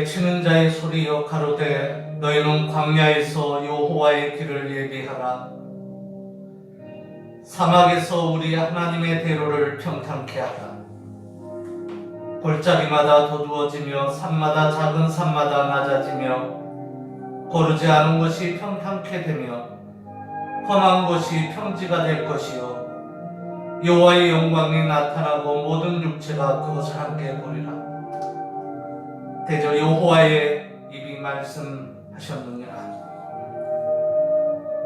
외치는 자의 소리여 가로되 너희는 광야에서 여호와의 길을 예비하라. 사막에서 우리 하나님의 대로를 평탄케 하라. 골짜기마다 도두어지며 산마다 작은 산마다 낮아지며 고르지 않은 것이 평탄케 되며 험한 것이 평지가 될 것이요 여호와의 영광이 나타나고 모든 육체가 그것을 함께 보리라. 대저 여호와의 입이 말씀하셨느니라.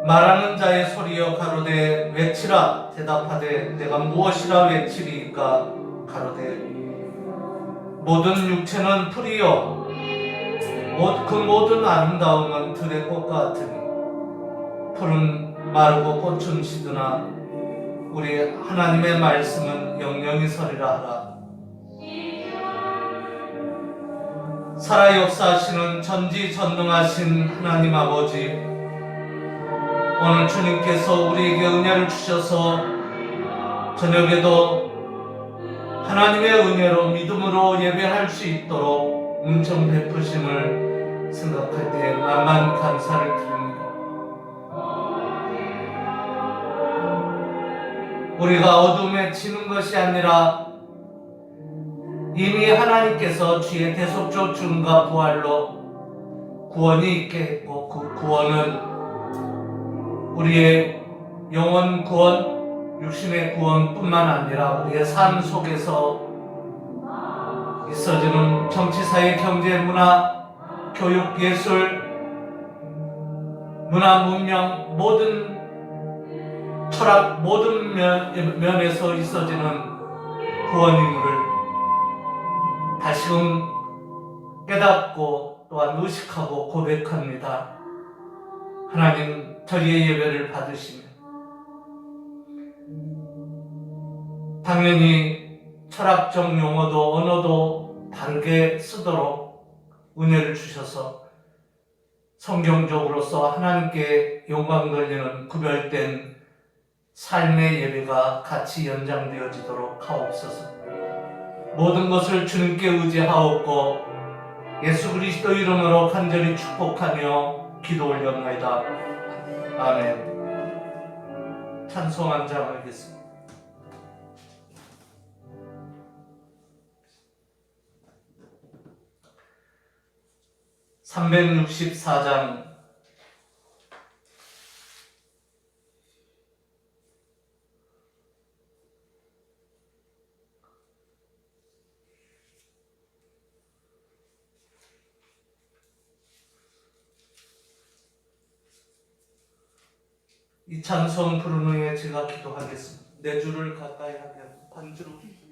말하는 자의 소리여 가로되 외치라. 대답하되 내가 무엇이라 외치리이까. 가로되 모든 육체는 풀이요 그 모든 아름다움은 들의 꽃과 같으니 풀은 마르고 꽃은 시드나 우리 하나님의 말씀은 영영이 서리라 하라. 살아 역사하시는 전지전능하신 하나님 아버지, 오늘 주님께서 우리에게 은혜를 주셔서 저녁에도 하나님의 은혜로 믿음으로 예배할 수 있도록 은총 베푸심을 생각할 때 만만 감사를 드립니다. 우리가 어둠에 지는 것이 아니라 이미 하나님께서 주의 대속적 죽음과 부활로 구원이 있게 했고, 그 구원은 우리의 영혼 구원, 육신의 구원뿐만 아니라 우리의 삶 속에서 있어지는 정치, 사회, 경제, 문화, 교육, 예술, 문화, 문명, 모든 철학, 모든 면에서 있어지는 구원임을 다시금 깨닫고 또한 의식하고 고백합니다. 하나님, 저희의 예배를 받으시며 당연히 철학적 용어도 언어도 다르게 쓰도록 은혜를 주셔서 성경적으로서 하나님께 영광 돌리는 구별된 삶의 예배가 같이 연장되어지도록 하옵소서. 모든 것을 주님께 의지하옵고 예수 그리스도 이름으로 간절히 축복하며 기도 올렸나이다. 아멘. 찬송 한 장 하겠습니다. (364장) 이 찬송 부른 후에 제가 기도하겠습니다. 내 주를 가까이 하게 하고 반주로 기도하겠습니다.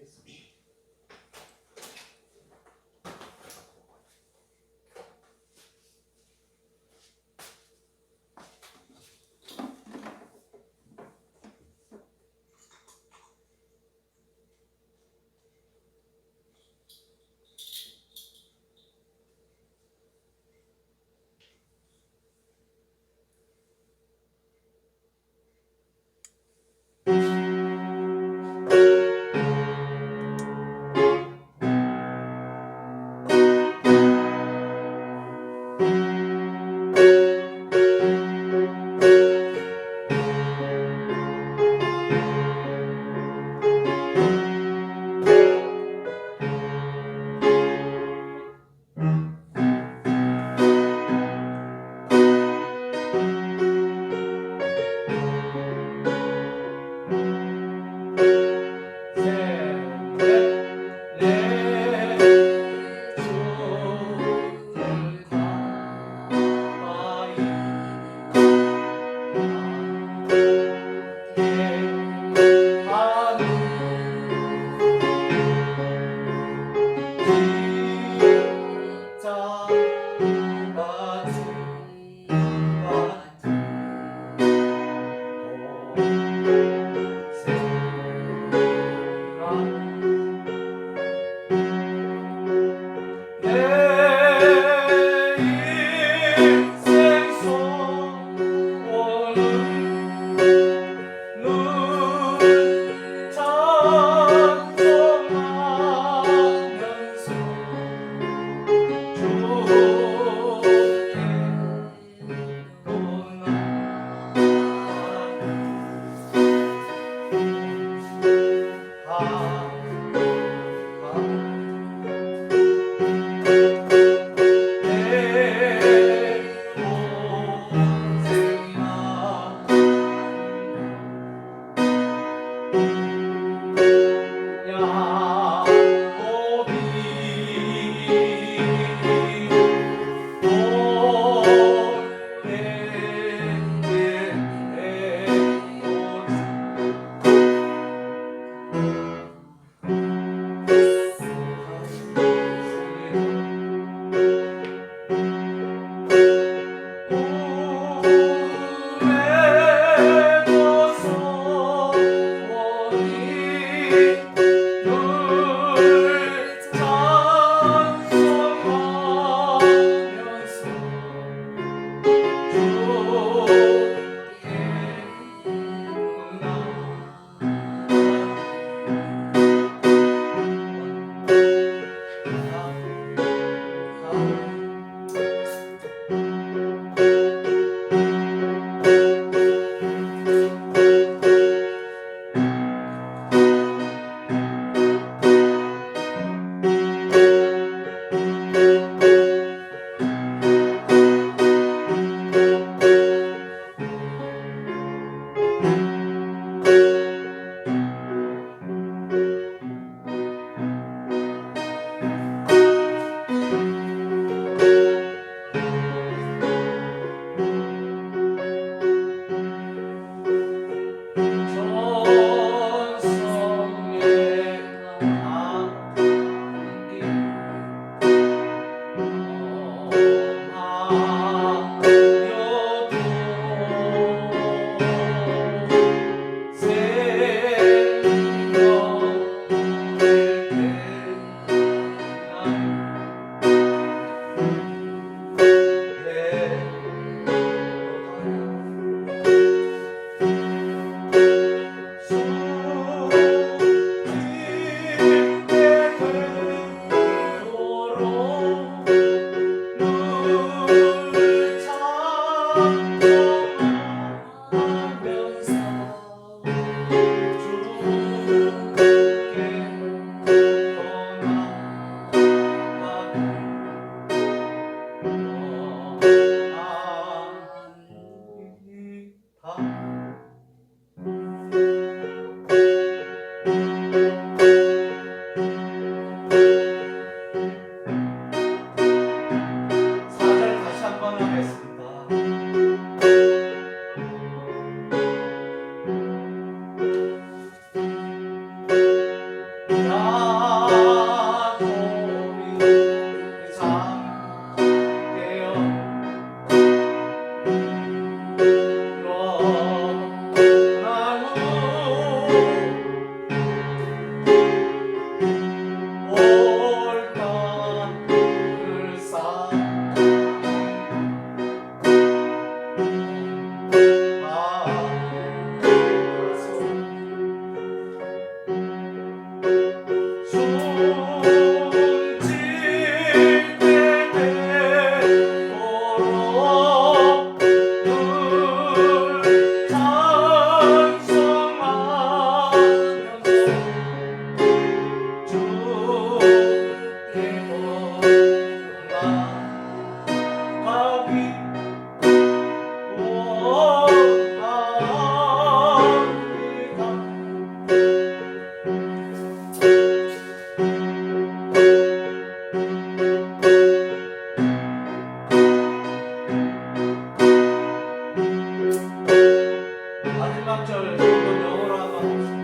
4절 한번 영어로 한번 합시다.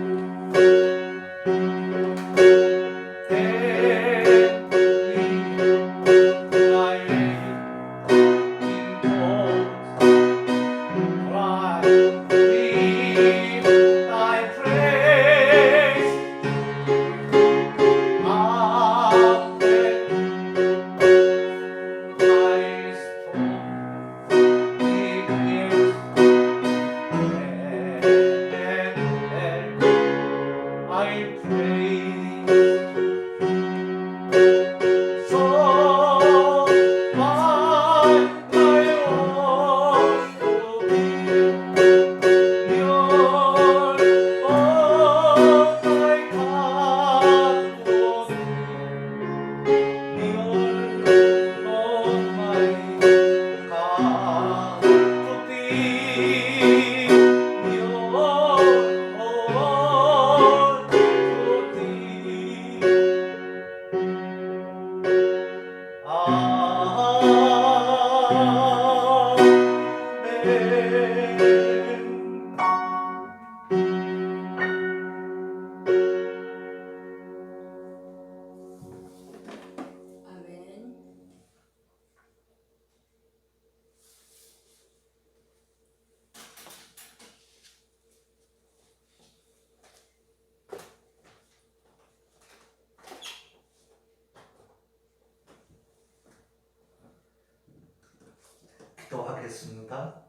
기도하겠습니다.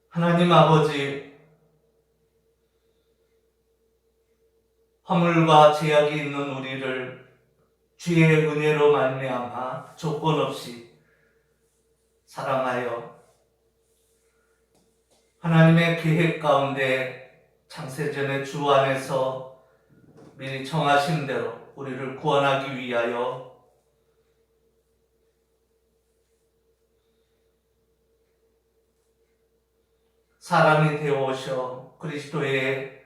하나님 아버지, 허물과 죄악이 있는 우리를 주의 은혜로 말미암아 조건 없이 사랑하여 하나님의 계획 가운데 창세전에 주 안에서 미리 정하신 대로 우리를 구원하기 위하여 사람이 되어 오셔 그리스도의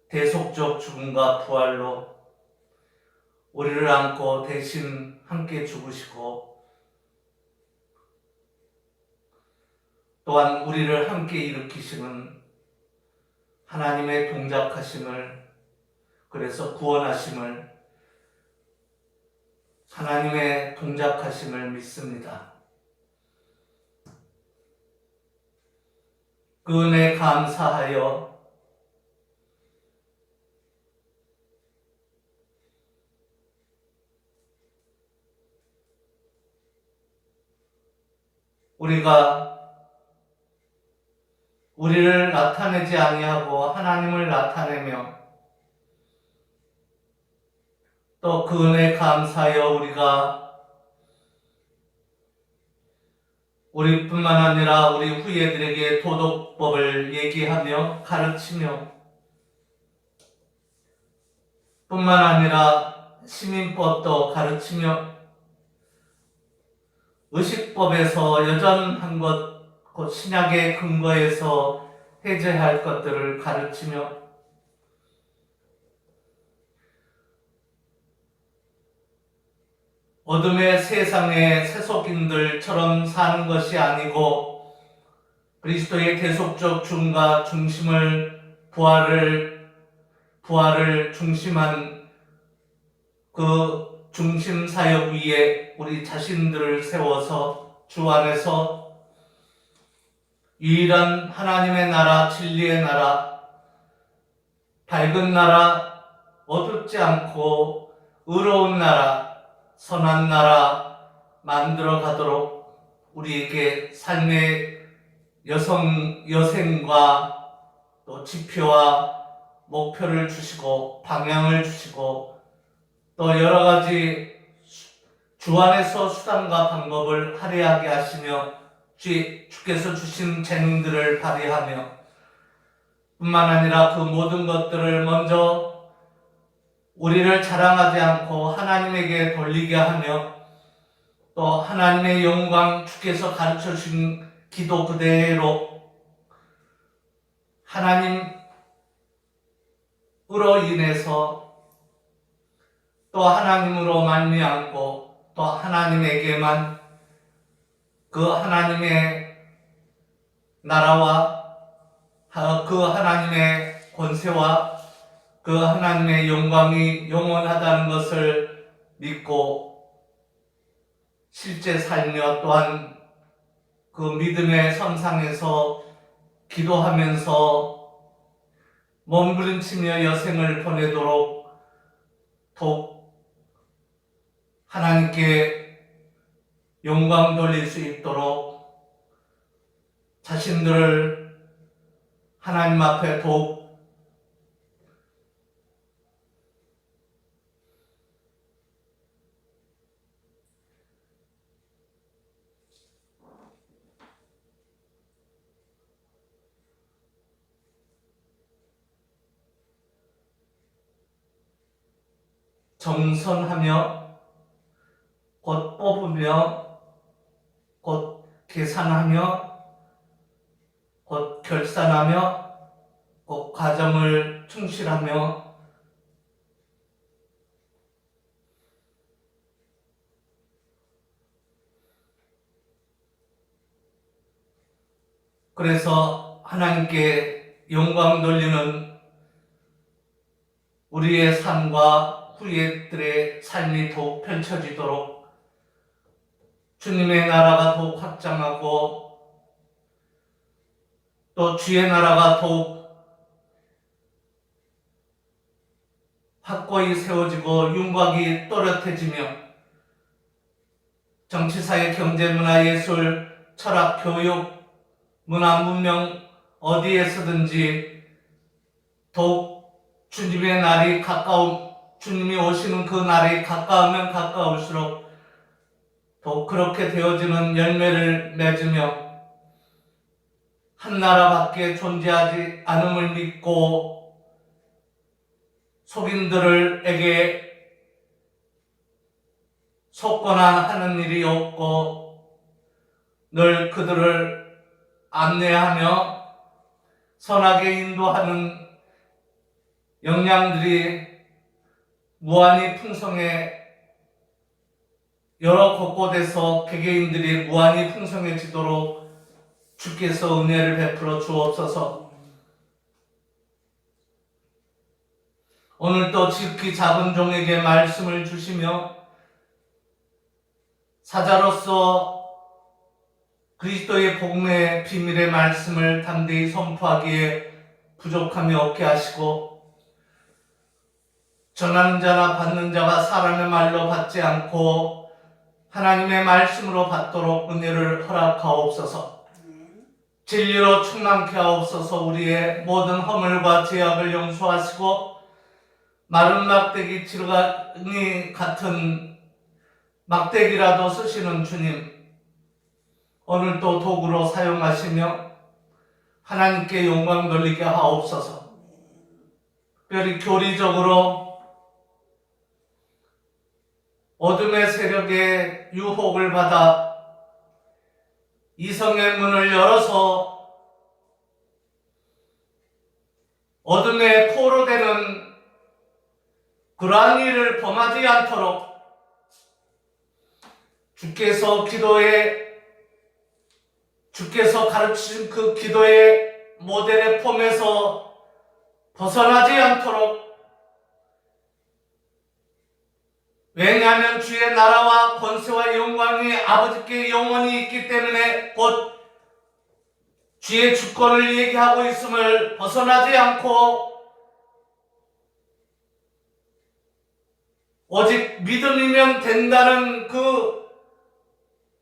대속적 죽음과 부활로 우리를 안고 대신 함께 죽으시고 또한 우리를 함께 일으키시는 하나님의 동작하심을, 그래서 구원하심을, 하나님의 동작하심을 믿습니다. 그 은혜 감사하여 우리가 우리를 나타내지 아니하고 하나님을 나타내며 또 그 은혜 감사하여 우리뿐만 아니라 우리 후예들에게 도덕법을 얘기하며 가르치며 뿐만 아니라 시민법도 가르치며 의식법에서 여전한 것, 곧 신약의 근거에서 해제할 것들을 가르치며 어둠의 세상의 세속인들처럼 사는 것이 아니고 그리스도의 대속적 중과 중심을 부활을 중심한 그 중심 사역 위에 우리 자신들을 세워서 주 안에서 유일한 하나님의 나라, 진리의 나라, 밝은 나라, 어둡지 않고 의로운 나라, 선한 나라 만들어 가도록 우리에게 삶의 여생과 또 지표와 목표를 주시고 방향을 주시고 또 여러 가지 주 안에서 수단과 방법을 할애하게 하시며 주께서 주신 재능들을 발휘하며 뿐만 아니라 그 모든 것들을 먼저 우리를 자랑하지 않고 하나님에게 돌리게 하며 또 하나님의 영광, 주께서 가르쳐 주신 기도 그대로 하나님으로 인해서 또 하나님으로 말미암고 또 하나님에게만 그 하나님의 나라와 그 하나님의 권세와 그 하나님의 영광이 영원하다는 것을 믿고 실제 살며 또한 그 믿음의 선상에서 기도하면서 몸부림치며 여생을 보내도록 더욱 하나님께 영광 돌릴 수 있도록 자신들을 하나님 앞에 더욱 정선하며 곧 뽑으며 곧 계산하며 곧 결산하며 곧 과정을 충실하며 그래서 하나님께 영광 돌리는 우리의 삶과 후예들의 삶이 더욱 펼쳐지도록 주님의 나라가 더욱 확장하고 또 주의 나라가 더욱 확고히 세워지고 윤곽이 또렷해지며 정치, 사회, 경제, 문화, 예술, 철학, 교육, 문화, 문명 어디에서든지 더욱 주님의 날이 주님이 오시는 그 날이 가까우면 가까울수록 더욱 그렇게 되어지는 열매를 맺으며 한 나라밖에 존재하지 않음을 믿고 속인들에게 속거나 일이 없고 늘 그들을 안내하며 선하게 인도하는 역량들이 무한히 풍성해 여러 곳곳에서 개개인들이 무한히 풍성해지도록 주께서 은혜를 베풀어 주옵소서. 오늘도 지극히 작은 종에게 말씀을 주시며 사자로서 그리스도의 복음의 비밀의 말씀을 담대히 선포하기에 부족함이 없게 하시고 전하는 자나 받는 자가 사람의 말로 받지 않고 하나님의 말씀으로 받도록 은혜를 허락하옵소서. 진리로 충만케 하옵소서. 우리의 모든 허물과 죄악을 용서하시고 마른 막대기 지르가니 같은 막대기라도 쓰시는 주님, 오늘도 도구로 사용하시며 하나님께 영광 돌리게 하옵소서. 특별히 교리적으로 어둠의 세력의 유혹을 받아 이성의 문을 열어서 어둠에 포로되는 그러한 일을 범하지 않도록 주께서 가르치신 그 기도의 모델의 폼에서 벗어나지 않도록, 왜냐하면 주의 나라와 권세와 영광이 아버지께 영원히 있기 때문에 곧 주의 주권을 얘기하고 있음을 벗어나지 않고 오직 믿음이면 된다는 그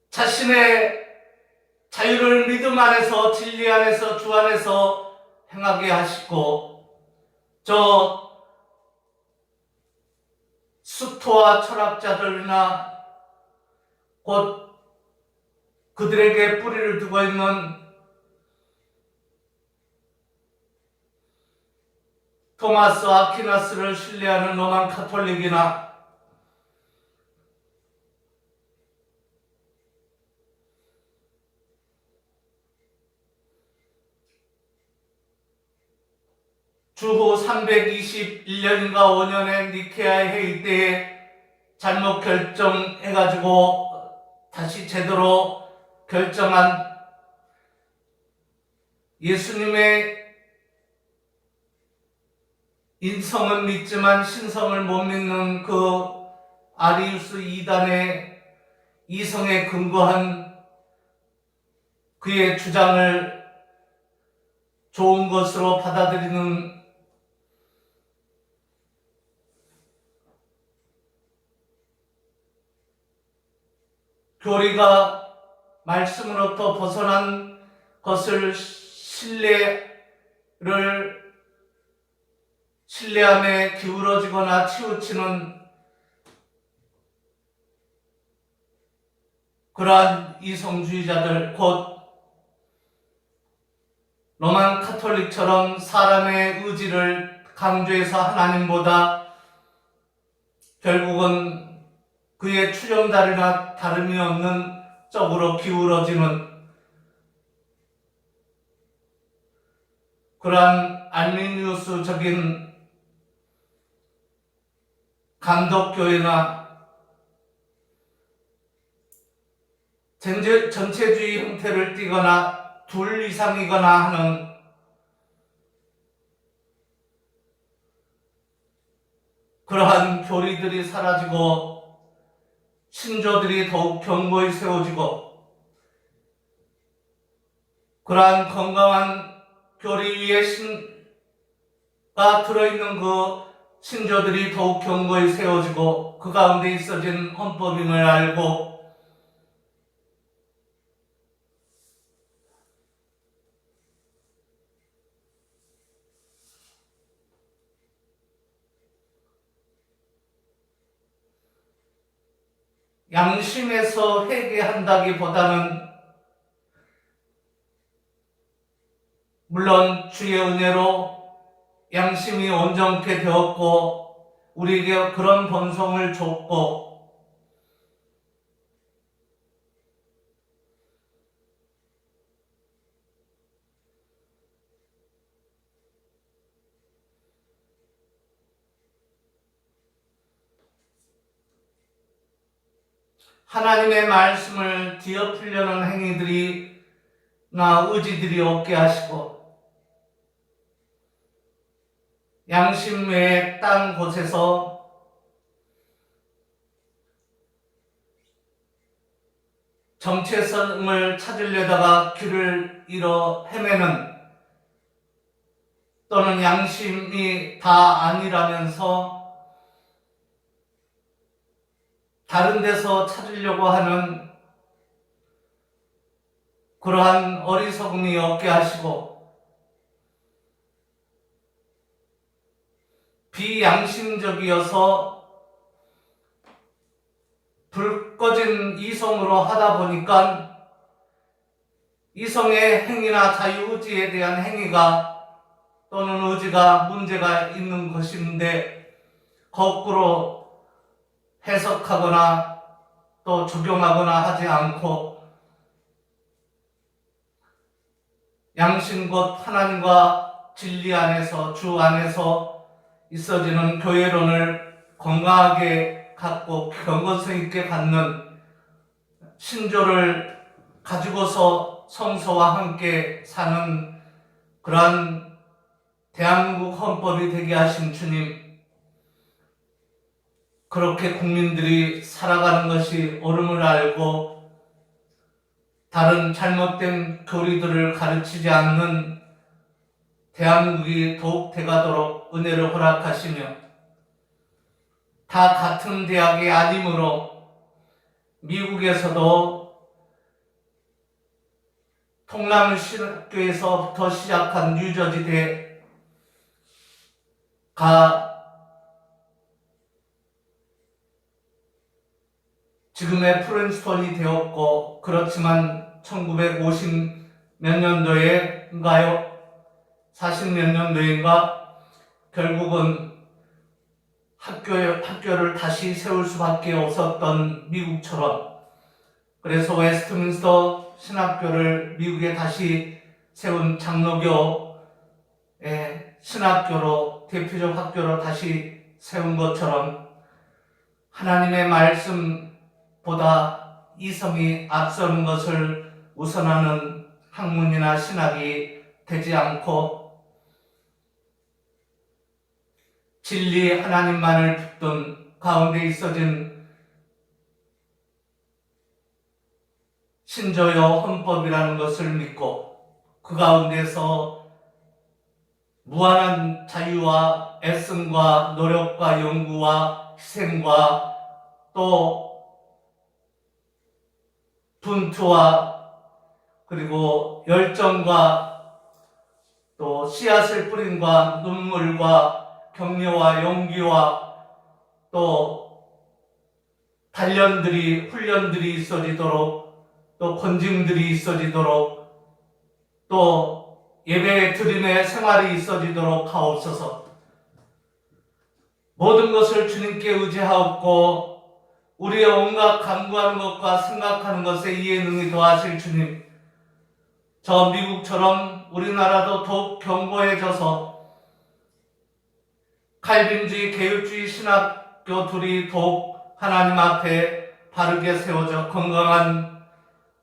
자신의 자유를 믿음 안에서 진리 안에서 주 안에서 행하게 하시고, 저 수토와 철학자들이나 곧 그들에게 뿌리를 두고 있는 토마스 아퀴나스를 신뢰하는 로만 카톨릭이나 주후 321년인가 5년의 니케아 회의 때에 잘못 결정해가지고 다시 제대로 결정한 예수님의 인성은 믿지만 신성을 못 믿는 그 아리우스 이단의 이성에 근거한 그의 주장을 좋은 것으로 받아들이는 교리가 말씀으로부터 벗어난 것을 신뢰함에 기울어지거나 치우치는 그러한 이성주의자들, 곧 로만 카톨릭처럼 사람의 의지를 강조해서 하나님보다 결국은 그의 추종자리나 다름이 없는 쪽으로 기울어지는 그러한 알미니우스적인 감독교회나 전체주의 형태를 띠거나 둘 이상이거나 하는 그러한 교리들이 사라지고 신조들이 더욱 견고히 세워지고 그러한 건강한 교리 위에 신가 들어있는 그 신조들이 더욱 견고히 세워지고 그 가운데 있어진 헌법임을 알고 양심에서 회개한다기보다는 물론 주의 은혜로 양심이 온전케 되었고 우리에게 그런 본성을 줬고 하나님의 말씀을 뒤엎으려는 행위들이나 의지들이 없게 하시고 양심 외의 딴 곳에서 정체성을 찾으려다가 길을 잃어 헤매는 또는 양심이 다 아니라면서 다른 데서 찾으려고 하는 그러한 어리석음이 없게 하시고 비양심적이어서 불 꺼진 이성으로 하다 보니까 이성의 행위나 자유의지에 대한 행위가 또는 의지가 문제가 있는 것인데 거꾸로 해석하거나 또 적용하거나 하지 않고 양심 곧 하나님과 진리 안에서 주 안에서 있어지는 교회론을 건강하게 갖고 경건성 있게 갖는 신조를 가지고서 성서와 함께 사는 그러한 대한민국 헌법이 되게 하신 주님, 그렇게 국민들이 살아가는 것이 옳음을 알고 다른 잘못된 교리들을 가르치지 않는 대한민국이 더욱 돼가도록 은혜를 허락하시며 다 같은 대학이 아니므로 미국에서도 통남신학교에서부터 시작한 뉴저지대가 지금의 프린스턴이 되었고, 그렇지만 1950 몇 년도에인가요? 40 몇 년도인가? 결국은 학교를 다시 세울 수밖에 없었던 미국처럼, 그래서 웨스트민스터 신학교를 미국에 다시 세운 장로교의 신학교로, 대표적 학교로 다시 세운 것처럼 하나님의 말씀보다 이성이 앞서는 것을 우선하는 학문이나 신학이 되지 않고 진리 하나님만을 붙든 가운데 있어진 신조요 헌법이라는 것을 믿고 그 가운데서 무한한 자유와 애씀과 노력과 연구와 희생과 또 분투와 그리고 열정과 또 씨앗을 뿌림과 눈물과 격려와 용기와 또 단련들이 훈련들이 있어지도록 또 권징들이 있어지도록 또 예배 드림의 생활이 있어지도록 하옵소서. 모든 것을 주님께 의지하옵고 우리의 온갖 간구하는 것과 생각하는 것에 이해 능히 더하실 주님, 저 미국처럼 우리나라도 더욱 견고해져서 칼빈주의, 개혁주의 신학교들이 더욱 하나님 앞에 바르게 세워져 건강한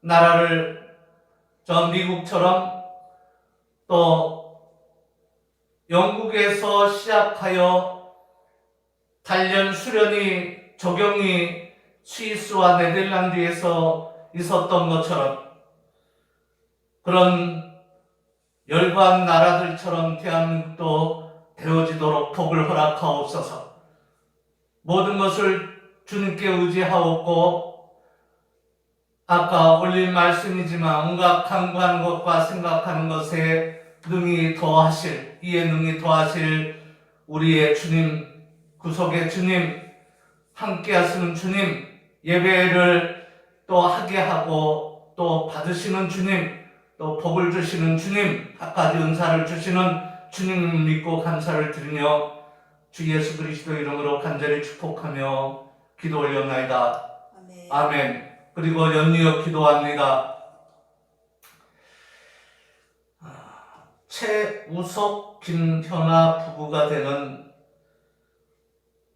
나라를 저 미국처럼 또 영국에서 시작하여 단련 수련이 적용이 스위스와 네덜란드에서 있었던 것처럼 그런 열관 나라들처럼 대한민국도 되어지도록 복을 허락하옵소서. 모든 것을 주님께 의지하옵고 아까 올린 말씀이지만 온갖 간구하는 것과 생각하는 것에 능히 더하실, 이에 능히 더하실 우리의 주님, 구속의 주님, 함께 하시는 주님, 예배를 또 하게 하고 또 받으시는 주님, 또 복을 주시는 주님, 각가지 은사를 주시는 주님을 믿고 감사를 드리며 주 예수 그리스도 이름으로 간절히 축복하며 기도 올렸나이다. 아멘. 아멘. 그리고 연이어 기도합니다. 최우석, 김현아 부부가 되는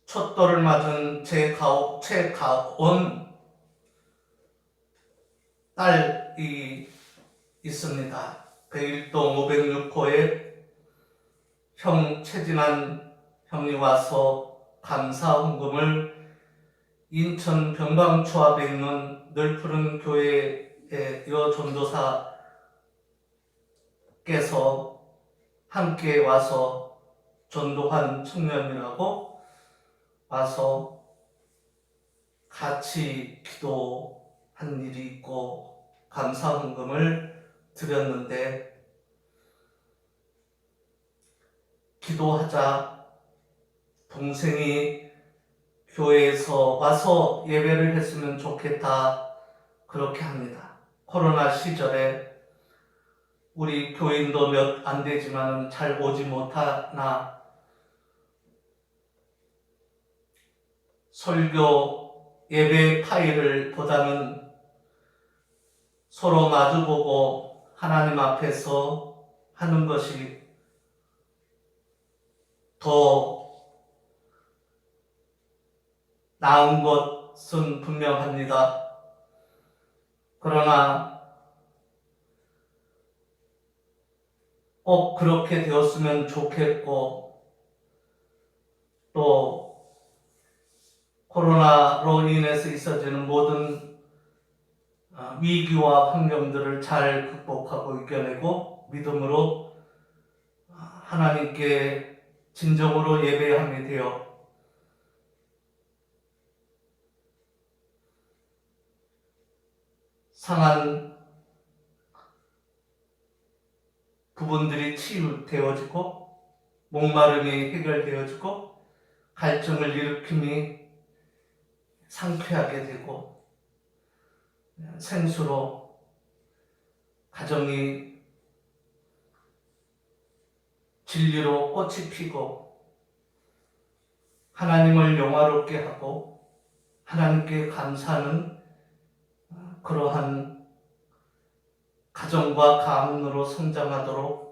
첫돌을 맞은 최가온 딸이 있습니다. 101동 506호에 형 최진한 형이 와서 감사 헌금을 인천 병방초합에 있는 널푸른 교회의 여전도사께서 함께 와서 전도한 청년이라고 와서 같이 기도한 일이 있고 감사 헌금을 드렸는데 기도하자 동생이 교회에서 와서 예배를 했으면 좋겠다 그렇게 합니다. 코로나 시절에 우리 교인도 몇 안 되지만 잘 오지 못하나 설교 예배 파일을 보다는 서로 마주보고 하나님 앞에서 하는 것이 더 나은 것은 분명합니다. 그러나 꼭 그렇게 되었으면 좋겠고 또 코로나로 인해서 있어지는 모든 위기와 환경들을 잘 극복하고 이겨내고 믿음으로 하나님께 진정으로 예배함이 되어 상한 부분들이 치유되어지고 목마름이 해결되어지고 갈증을 일으킴이 상쾌하게 되고 생수로 가정이 진리로 꽃이 피고 하나님을 영화롭게 하고 하나님께 감사하는 그러한 가정과 가문으로 성장하도록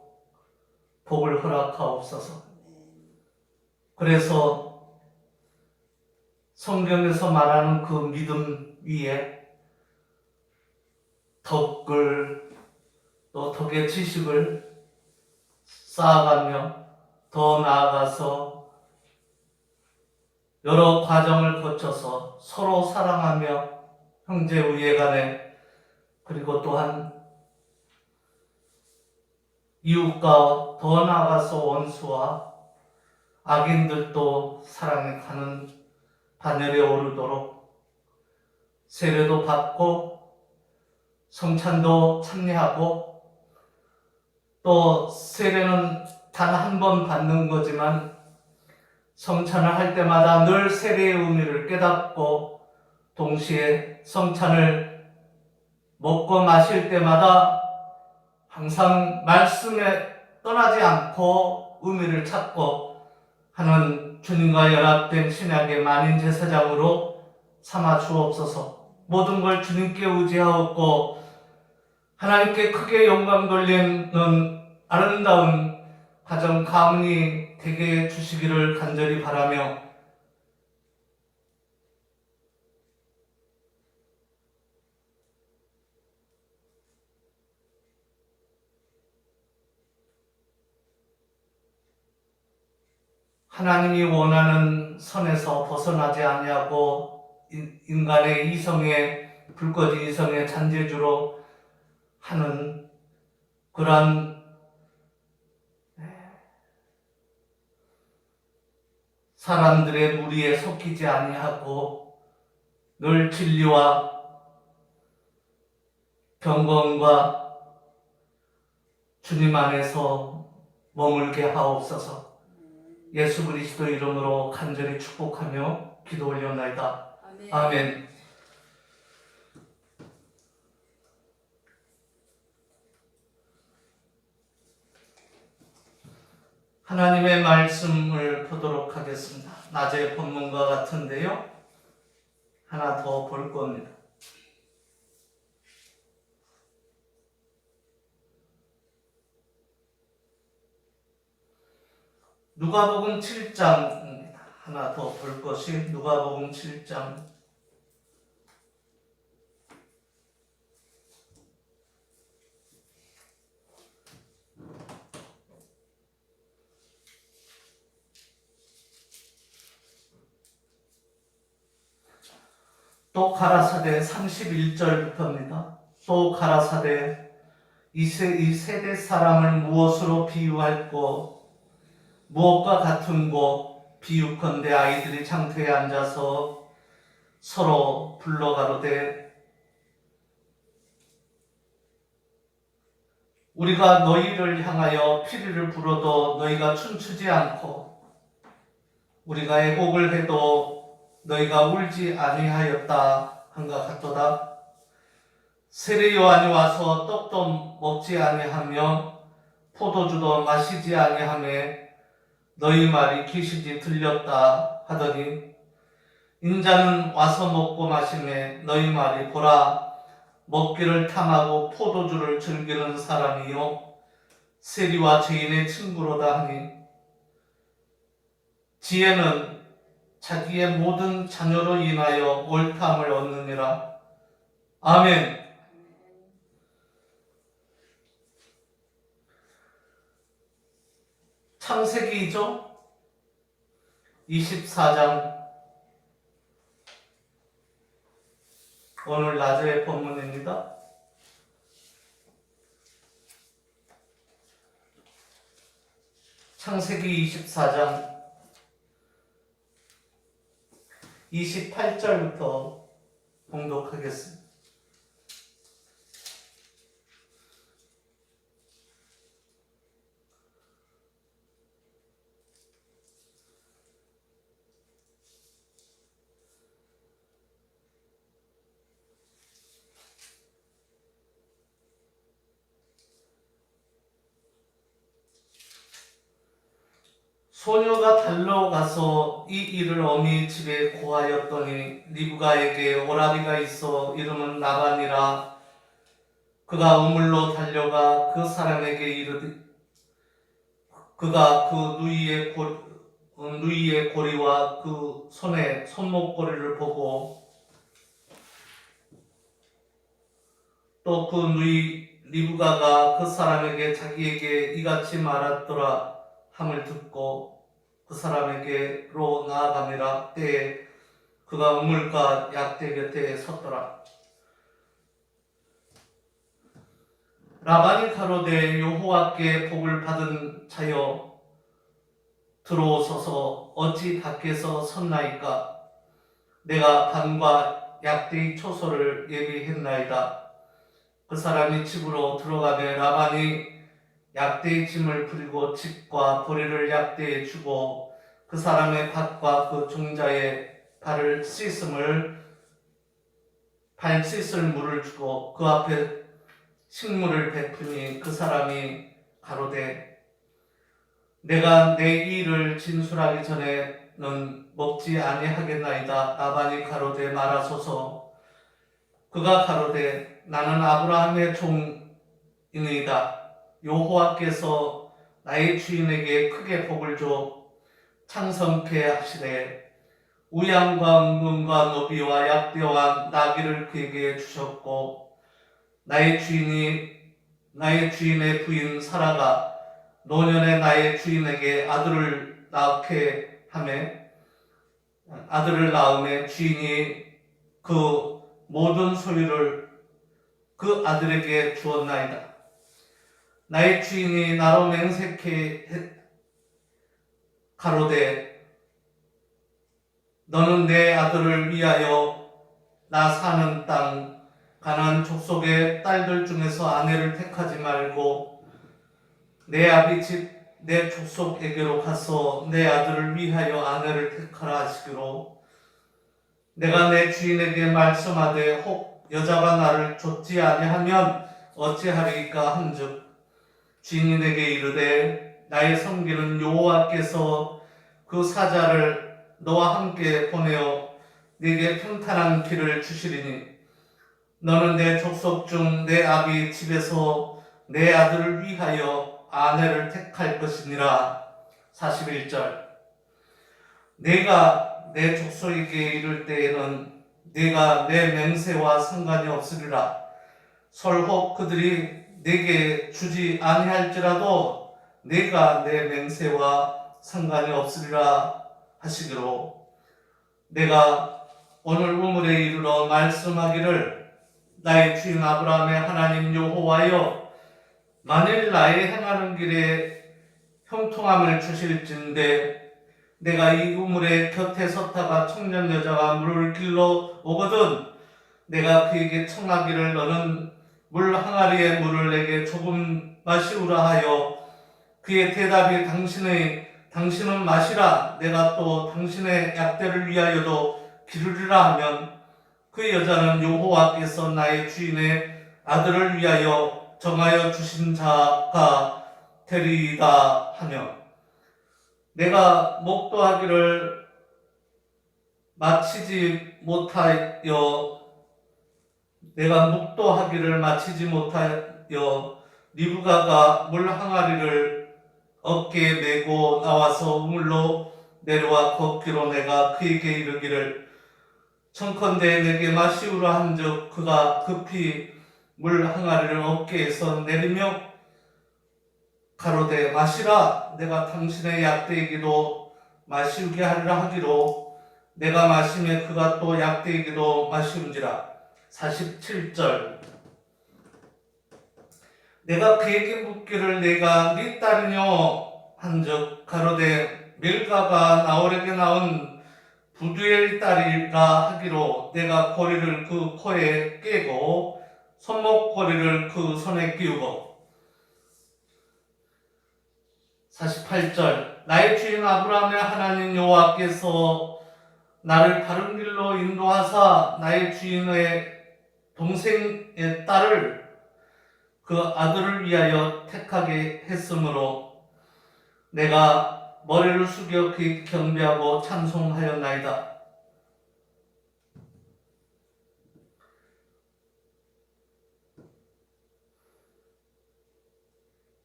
복을 허락하옵소서. 그래서 성경에서 말하는 그 믿음 위에 덕을 또 덕의 지식을 쌓아가며 더 나아가서 여러 과정을 거쳐서 서로 사랑하며 형제 우애간에 그리고 또한 이웃과 더 나아가서 원수와 악인들도 사랑해 가는 반열에 오르도록 세례도 받고 성찬도 참여하고 또 세례는 단 한 번 받는 거지만 성찬을 할 때마다 늘 세례의 의미를 깨닫고 동시에 성찬을 먹고 마실 때마다 항상 말씀에 떠나지 않고 의미를 찾고 하는 주님과 연합된 신약의 만인 제사장으로 삼아 주옵소서. 모든 걸 주님께 의지하옵고 하나님께 크게 영광 돌리는 아름다운 가정 가문이 되게 해주시기를 간절히 바라며 하나님이 원하는 선에서 벗어나지 아니하고 인간의 이성의 불거진 이성의 잔재주로 하는 그러한 사람들의 무리에 섞이지 아니하고 늘 진리와 경건과 주님 안에서 머물게 하옵소서. 예수 그리스도 이름으로 간절히 축복하며 기도 올려나이다. 아멘. 아멘. 하나님의 말씀을 보도록 하겠습니다. 낮의 본문과 같은데요. 하나 더 볼 겁니다. 누가복음 7장입니다. 하나 더 볼 것이 누가복음 7장. 또 가라사대 31절부터입니다. 또 가라사대 이 세대 사람을 무엇으로 비유할꼬 무엇과 같은고 비유컨대 아이들이 장터에 앉아서 서로 불러가로되 우리가 너희를 향하여 피리를 불어도 너희가 춤추지 않고 우리가 애곡을 해도 너희가 울지 아니하였다 한가 같도다. 세례 요한이 와서 떡도 먹지 아니하며 포도주도 마시지 아니하며 너희 말이 기시지 들렸다 하더니 인자는 와서 먹고 마시매 너희 말이 보라 먹기를 탐하고 포도주를 즐기는 사람이요 세리와 죄인의 친구로다 하니 지혜는 자기의 모든 자녀로 인하여 옳다함을 얻느니라. 아멘. 창세기죠. 24장 오늘 낮의 본문입니다. 창세기 24장 28절부터 봉독하겠습니다. 소녀가 달러 가서 이 일을 어미 집에 고하였더니 리브가에게 오라비가 있어 이름은 라반이라. 그가 우물로 달려가 그 사람에게 이르되 그가 그 누이의 고리와 그 손에 손목고리를 보고 또 그 누이 리브가가 그 사람에게 자기에게 이같이 말하더라 함을 듣고 그 사람에게로 나아가니라. 때에 그가 우물가 약대 곁에 섰더라. 라반이 가로되 여호와께 복을 받은 자여 들어오소서 어찌 밖에서 섰나이까. 내가 반과 약대의 초소를 예비했나이다. 그 사람이 집으로 들어가매 라반이 약대의 짐을 부리고 집과 보리를 약대에 주고 그 사람의 밭과 그 종자의 발 씻을 물을 주고 그 앞에 식물을 베푸니 그 사람이 가로되 내가 내 일을 진술하기 전에는 먹지 아니하겠나이다. 라반이 가로되 말하소서. 그가 가로되 나는 아브라함의 종이니이다. 여호와께서 나의 주인에게 크게 복을 줘 창성케 하시되 우양과 웅금과 노비와 약대와 나귀를 그에게 주셨고 나의 주인의 부인 사라가 노년에 나의 주인에게 아들을 낳음에 주인이 그 모든 소유를 그 아들에게 주었나이다. 나의 주인이 나로 맹세케 가로되 너는 내 아들을 위하여 나 사는 땅 가나안 족속의 딸들 중에서 아내를 택하지 말고 내 아비 집 내 족속에게로 가서 내 아들을 위하여 아내를 택하라 하시기로 내가 내 주인에게 말씀하되 혹 여자가 나를 좇지 아니하면 어찌하리까 한즉 주인이 내게 이르되 나의 섬기는 여호와께서 그 사자를 너와 함께 보내어 네게 평탄한 길을 주시리니 너는 내 족속 중 내 아비 집에서 내 아들을 위하여 아내를 택할 것이니라. 41절 내가 내 족속에게 이를 때에는 네가 내 맹세와 상관이 없으리라. 설혹 그들이 내게 주지 아니할지라도 내가 내 맹세와 상관이 없으리라 하시기로 내가 오늘 우물에 이르러 말씀하기를 나의 주인 아브라함의 하나님 여호와여 만일 나의 행하는 길에 형통함을 주실진데 내가 이 우물의 곁에 섰다가 청년 여자가 물을 길러 오거든 내가 그에게 청하기를 너는 물 항아리의 물을 내게 조금 마시우라 하여 그의 대답이 당신은 마시라 내가 또 당신의 약대를 위하여도 기르리라 하면 그 여자는 여호와께서 나의 주인의 아들을 위하여 정하여 주신 자가 되리이다 하며 내가 목도하기를 마치지 못하여 리브가가 물 항아리를 어깨에 메고 나와서 우물로 내려와 걷기로 내가 그에게 이르기를 청컨대 내게 마시우라 한즉 그가 급히 물 항아리를 어깨에서 내리며 가로되 마시라 내가 당신의 약대이기도 마시우게 하리라 하기로 내가 마시매 그가 또 약대이기도 마시운지라. 47절 내가 그에게 묻기를 내가 네 딸이뇨 한즉 가로되 밀가가 나홀에게 낳은 부두엘 딸이라 하기로 내가 고리를 그 코에 깨고 손목고리를 그 손에 끼우고 48절 나의 주인 아브라함의 하나님 여호와께서 나를 바른 길로 인도하사 나의 주인의 동생의 딸을 그 아들을 위하여 택하게 했으므로 내가 머리를 숙여 그에게 경배하고 찬송하였나이다.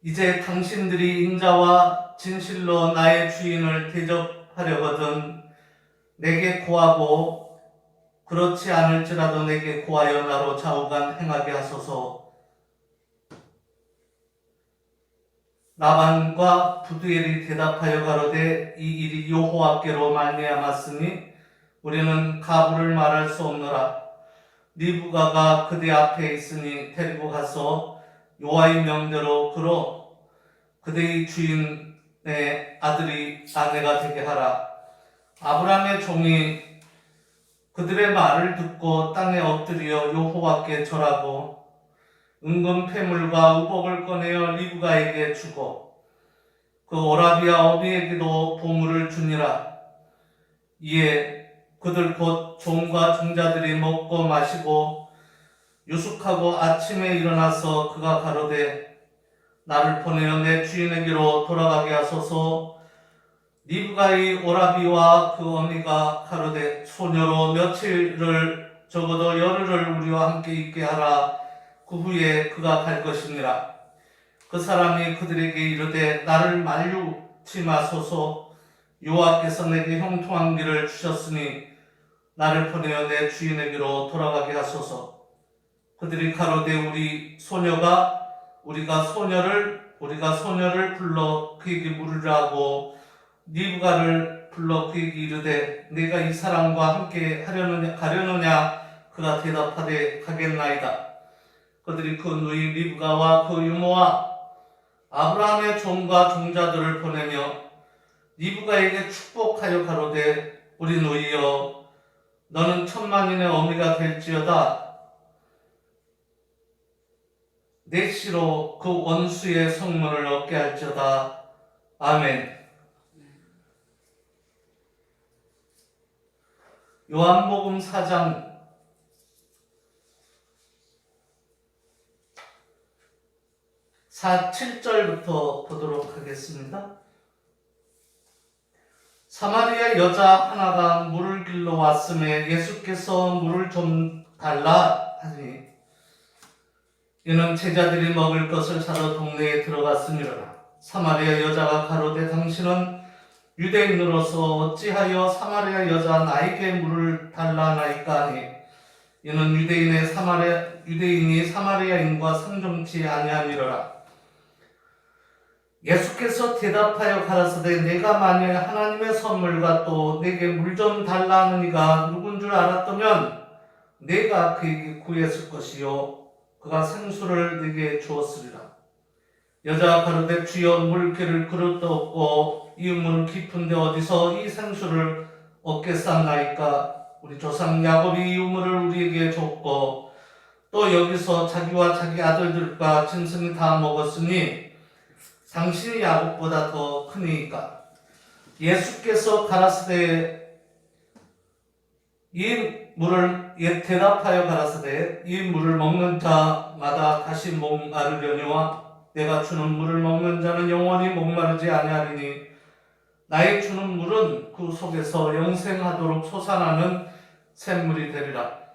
이제 당신들이 인자와 진실로 나의 주인을 대접하려거든 내게 고하고 그렇지 않을지라도 내게 고하여 나로 좌우간 행하게 하소서. 라반과 부두엘이 대답하여 가로되 이 일이 여호와께로 말미암았으니 우리는 가부를 말할 수 없노라. 리브가가 그대 앞에 있으니 데리고 가서 여호와의 명대로 그로 그대의 주인의 아들이 아내가 되게 하라. 아브라함의 종이 그들의 말을 듣고 땅에 엎드려 여호와께 절하고 은금 패물과 우복을 꺼내어 리브가에게 주고 그 오라비아 어미에게도 보물을 주니라. 이에 그들 곧 종과 종자들이 먹고 마시고 유숙하고 아침에 일어나서 그가 가로되 나를 보내어 내 주인에게로 돌아가게 하소서. 리브가의 오라비와 그 어미가 가로되 소녀로 며칠을 적어도 열흘을 우리와 함께 있게 하라. 그 후에 그가 갈 것이니라. 그 사람이 그들에게 이르되 나를 만류치 마소서. 여호와께서 내게 형통한 길을 주셨으니 나를 보내어 내 주인에게로 돌아가게 하소서. 그들이 가로되 우리가 소녀를 불러 그에게 물으라 하고 리브가를 불러 그에게 이르되 내가 이 사람과 함께 가려느냐. 그가 대답하되 가겠나이다. 그들이 그 누이 리브가와 그 유모와 아브라함의 종과 종자들을 보내며 리브가에게 축복하여 가로되 우리 누이여 너는 천만인의 어미가 될지어다. 내 씨로 그 원수의 성문을 얻게 할지어다. 아멘. 요한복음 4장 7절부터 보도록 하겠습니다. 사마리아 여자 하나가 물을 길러 왔음에 예수께서 물을 좀 달라 하니 이는 제자들이 먹을 것을 사러 동네에 들어갔으니라. 사마리아 여자가 가로되 당신은 유대인으로서 어찌하여 사마리아 여자 나에게 물을 달라나이까 하니 이는 유대인이 사마리아인과 상종치 아니함이로라. 예수께서 대답하여 가라사대 내가 만일 하나님의 선물과 또 내게 물 좀 달라 하는 이가 누군 줄 알았다면 내가 그에게 구했을 것이요 그가 생수를 내게 주었으리라. 여자가 가로되 주여 물기를 그릇도 없고 이 물은 깊은데 어디서 이 생수를 얻겠사나이까. 우리 조상 야곱이 이 우물을 우리에게 줬고 또 여기서 자기와 자기 아들들과 짐승이 다 먹었으니 당신이 야곱보다 더 크니까. 예수께서 가라사대 대답하여 가라사대 이 물을 먹는 자마다 다시 목마르려니와 내가 주는 물을 먹는 자는 영원히 목마르지 아니하리니 나의 주는 물은 그 속에서 영생하도록 솟아나는 샘물이 되리라.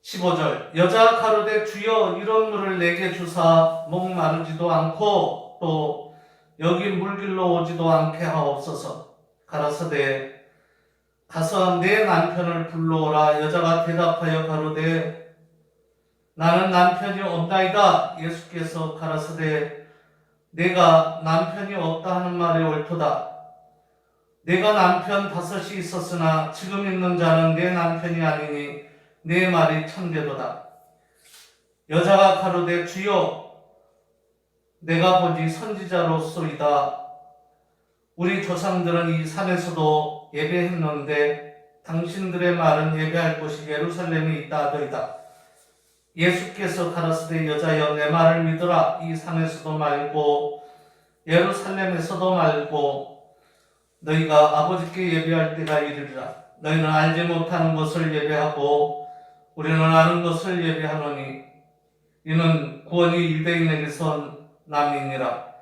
15절 여자가 가로되 주여 이런 물을 내게 주사 목마르지도 않고 또 여기 물길로 오지도 않게 하옵소서. 가라사대 가서 내 남편을 불러오라. 여자가 대답하여 가로되 나는 남편이 없나이다. 예수께서 가라사대 내가 남편이 없다 하는 말이 옳도다. 내가 남편 5이 있었으나 지금 있는 자는 내 남편이 아니니 내 말이 참되도다. 여자가 가로되 주여 내가 보니 선지자로소이다. 우리 조상들은 이 산에서도 예배했는데 당신들의 말은 예배할 곳이 예루살렘에 있다 하더이다. 예수께서 가라사대 여자여 내 말을 믿으라. 이 산에서도 말고 예루살렘에서도 말고 너희가 아버지께 예배할 때가 이르리라. 너희는 알지 못하는 것을 예배하고 우리는 아는 것을 예배하노니 이는 구원이 유대인에게서 남이니라.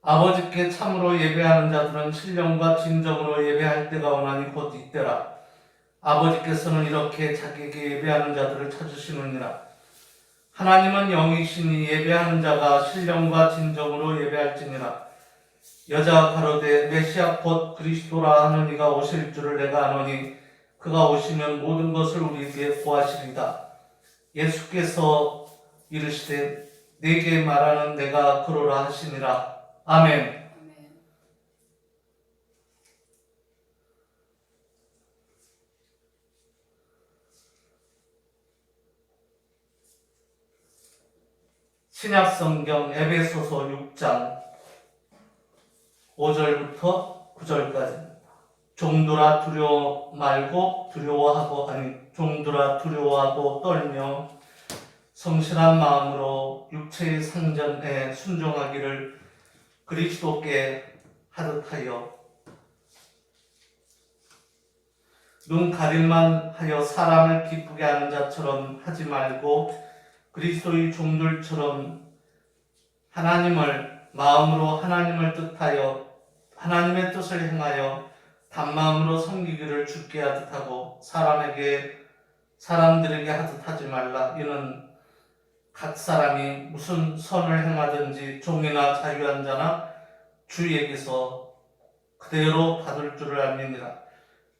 아버지께 참으로 예배하는 자들은 신령과 진정으로 예배할 때가 오나니 곧 이때라. 아버지께서는 이렇게 자기에게 예배하는 자들을 찾으시느니라. 하나님은 영이시니 예배하는 자가 신령과 진정으로 예배할지니라. 여자가 가로되 메시아 곧 그리스도라 하는 이가 오실 줄을 내가 아노니 그가 오시면 모든 것을 우리에게 고하시리다. 예수께서 이르시되 내게 말하는 내가 그러라 하시니라. 아멘. 신약성경 에베소서 6장 5절부터 9절까지입니다. 종들아 두려워 말고 종들아 두려워하고 떨며 성실한 마음으로 육체의 상전에 순종하기를 그리스도께 하듯하여 눈 가릴만 하여 사람을 기쁘게 하는 자처럼 하지 말고 그리스도의 종들처럼 마음으로 하나님을 뜻하여 하나님의 뜻을 행하여 단마음으로 섬기기를 주께 하듯 하고 사람들에게 하듯 하지 말라. 이는 각 사람이 무슨 선을 행하든지 종이나 자유한 자나 주에게서 그대로 받을 줄을 알미니라.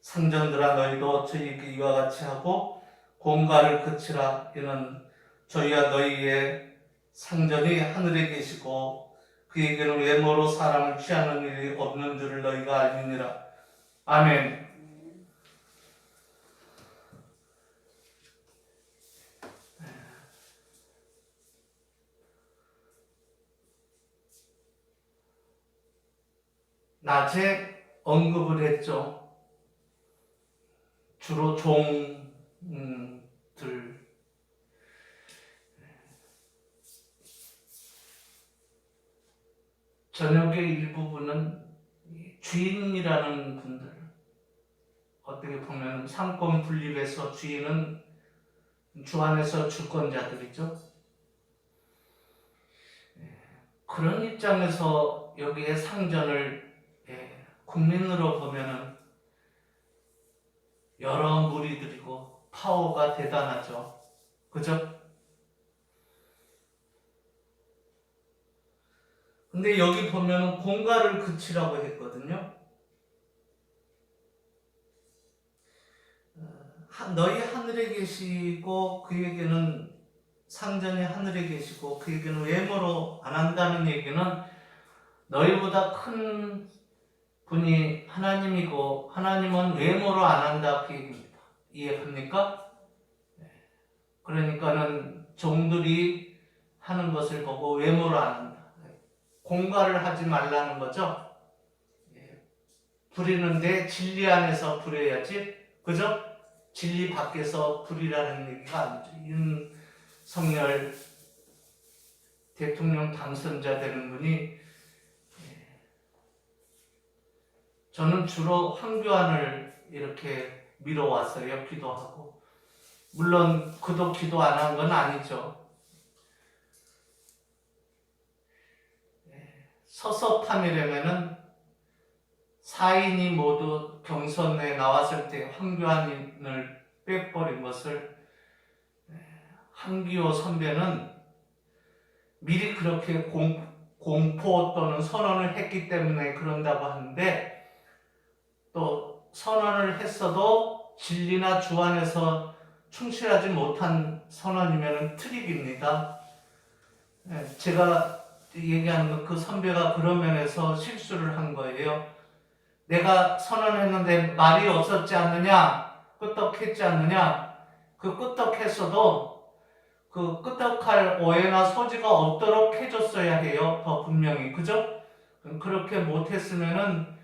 상전들아 너희도 저희에게 이와 같이 하고 공가를 그치라. 이는 저희와 너희의 상전이 하늘에 계시고 그에게는 외모로 사람을 취하는 일이 없는 줄을 너희가 알미니라. 아멘. 낮에 언급을 했죠. 주로 종들. 저녁의 일부분은 주인이라는 분들, 어떻게 보면 상권 분립에서 주인은 주 안에서 주권자들이죠. 그런 입장에서 여기에 상전을 국민으로 보면은 여러 무리들이고 파워가 대단하죠. 그죠? 근데 여기 보면은 공가를 그치라고 했거든요. 너희 하늘에 계시고 그에게는 상전이 하늘에 계시고 그에게는 외모로 안 한다는 얘기는 너희보다 큰 분이 하나님이고 하나님은 외모로 안 한다 그 얘기입니다. 이해합니까? 그러니까는 종들이 하는 것을 보고 외모로 안 한다. 공가를 하지 말라는 거죠. 부리는데 진리 안에서 부려야지. 그죠? 진리 밖에서 부리라는 얘기가 아니죠. 윤석열 대통령 당선자 되는 분이 저는 주로 황교안을 이렇게 밀어왔어요. 기도하고. 물론 그도 기도 안 한 건 아니죠. 서서탐이라면은 4인이 모두 경선에 나왔을 때 황교안을 빼버린 것을 한기호 선배는 미리 그렇게 공포 또는 선언을 했기 때문에 그런다고 하는데, 또 선언을 했어도 진리나 주 안에서 충실하지 못한 선언이면 트릭입니다. 제가 얘기하는 건 그 선배가 그런 면에서 실수를 한 거예요. 내가 선언했는데 말이 없었지 않느냐, 끄떡했지 않느냐. 그 끄떡했어도 그 끄떡할 오해나 소지가 없도록 해줬어야 해요. 더 분명히. 그죠? 그렇게 못했으면은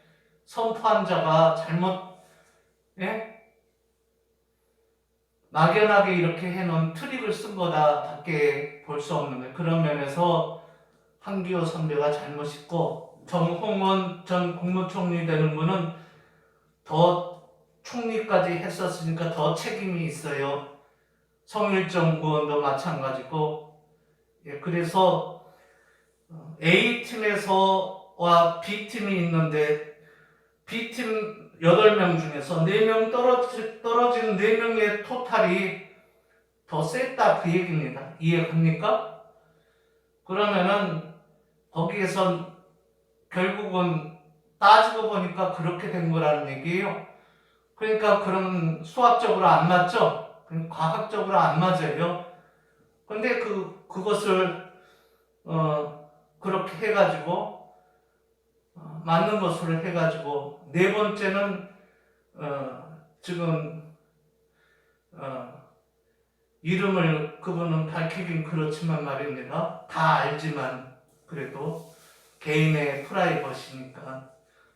선포한 자가 막연하게 이렇게 해놓은 트릭을 쓴 거다 밖에 볼 수 없는 거예요. 그런 면에서 한기호 선배가 잘못있고, 정홍원 전 국무총리 되는 분은 더 총리까지 했었으니까 더 책임이 있어요. 성일정 의원도 마찬가지고. 그래서 A팀에서와 B팀이 있는데 B팀 8명 중에서 4명 떨어진 4명의 토탈이 더 셌다 그 얘기입니다. 이해합니까? 그러면은 거기에서 결국은 따지고 보니까 그렇게 된 거라는 얘기예요. 그러니까 그러면 수학적으로 안 맞죠? 과학적으로 안 맞아요. 근데 그것을 그렇게 해가지고 맞는 것으로 해가지고 네 번째는 지금 이름을 그분은 밝히긴 그렇지만 말입니다. 다 알지만 그래도 개인의 프라이버시니까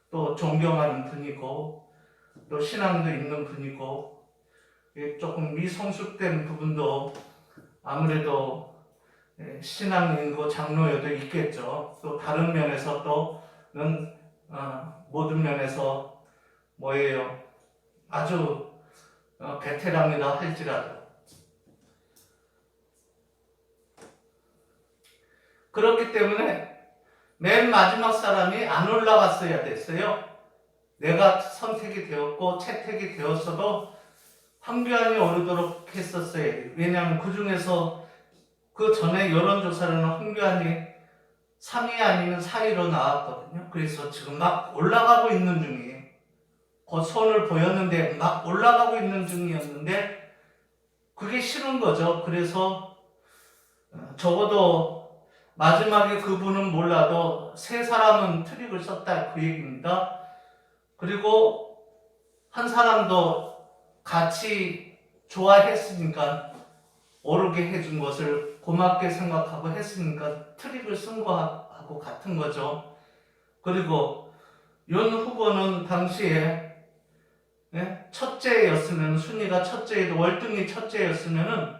또 존경하는 분이고 또 신앙도 있는 분이고 조금 미성숙된 부분도 아무래도 신앙인고 장로여도 있겠죠. 또 다른 면에서 또는 모든 면에서 뭐예요? 아주 베테랑이라 할지라도 그렇기 때문에 맨 마지막 사람이 안 올라갔어야 됐어요. 내가 선택이 되었고 채택이 되었어도 황교안이 오르도록 했었어요. 왜냐하면 그 중에서 그 전에 여론조사로는 황교안이 3위 아니면 4위로 나왔거든요. 그래서 지금 막 올라가고 있는 중이에요. 그 손을 보였는데 막 올라가고 있는 중이었는데 그게 싫은 거죠. 그래서 적어도 마지막에 그분은 몰라도 세 사람은 트릭을 썼다 그 얘기입니다. 그리고 한 사람도 같이 좋아했으니까 오르게 해준 것을 고맙게 생각하고 했으니까 트릭을 쓴 거하고 같은 거죠. 그리고 윤 후보는 당시에 첫째였으면 순위가 첫째에도 월등히 첫째였으면은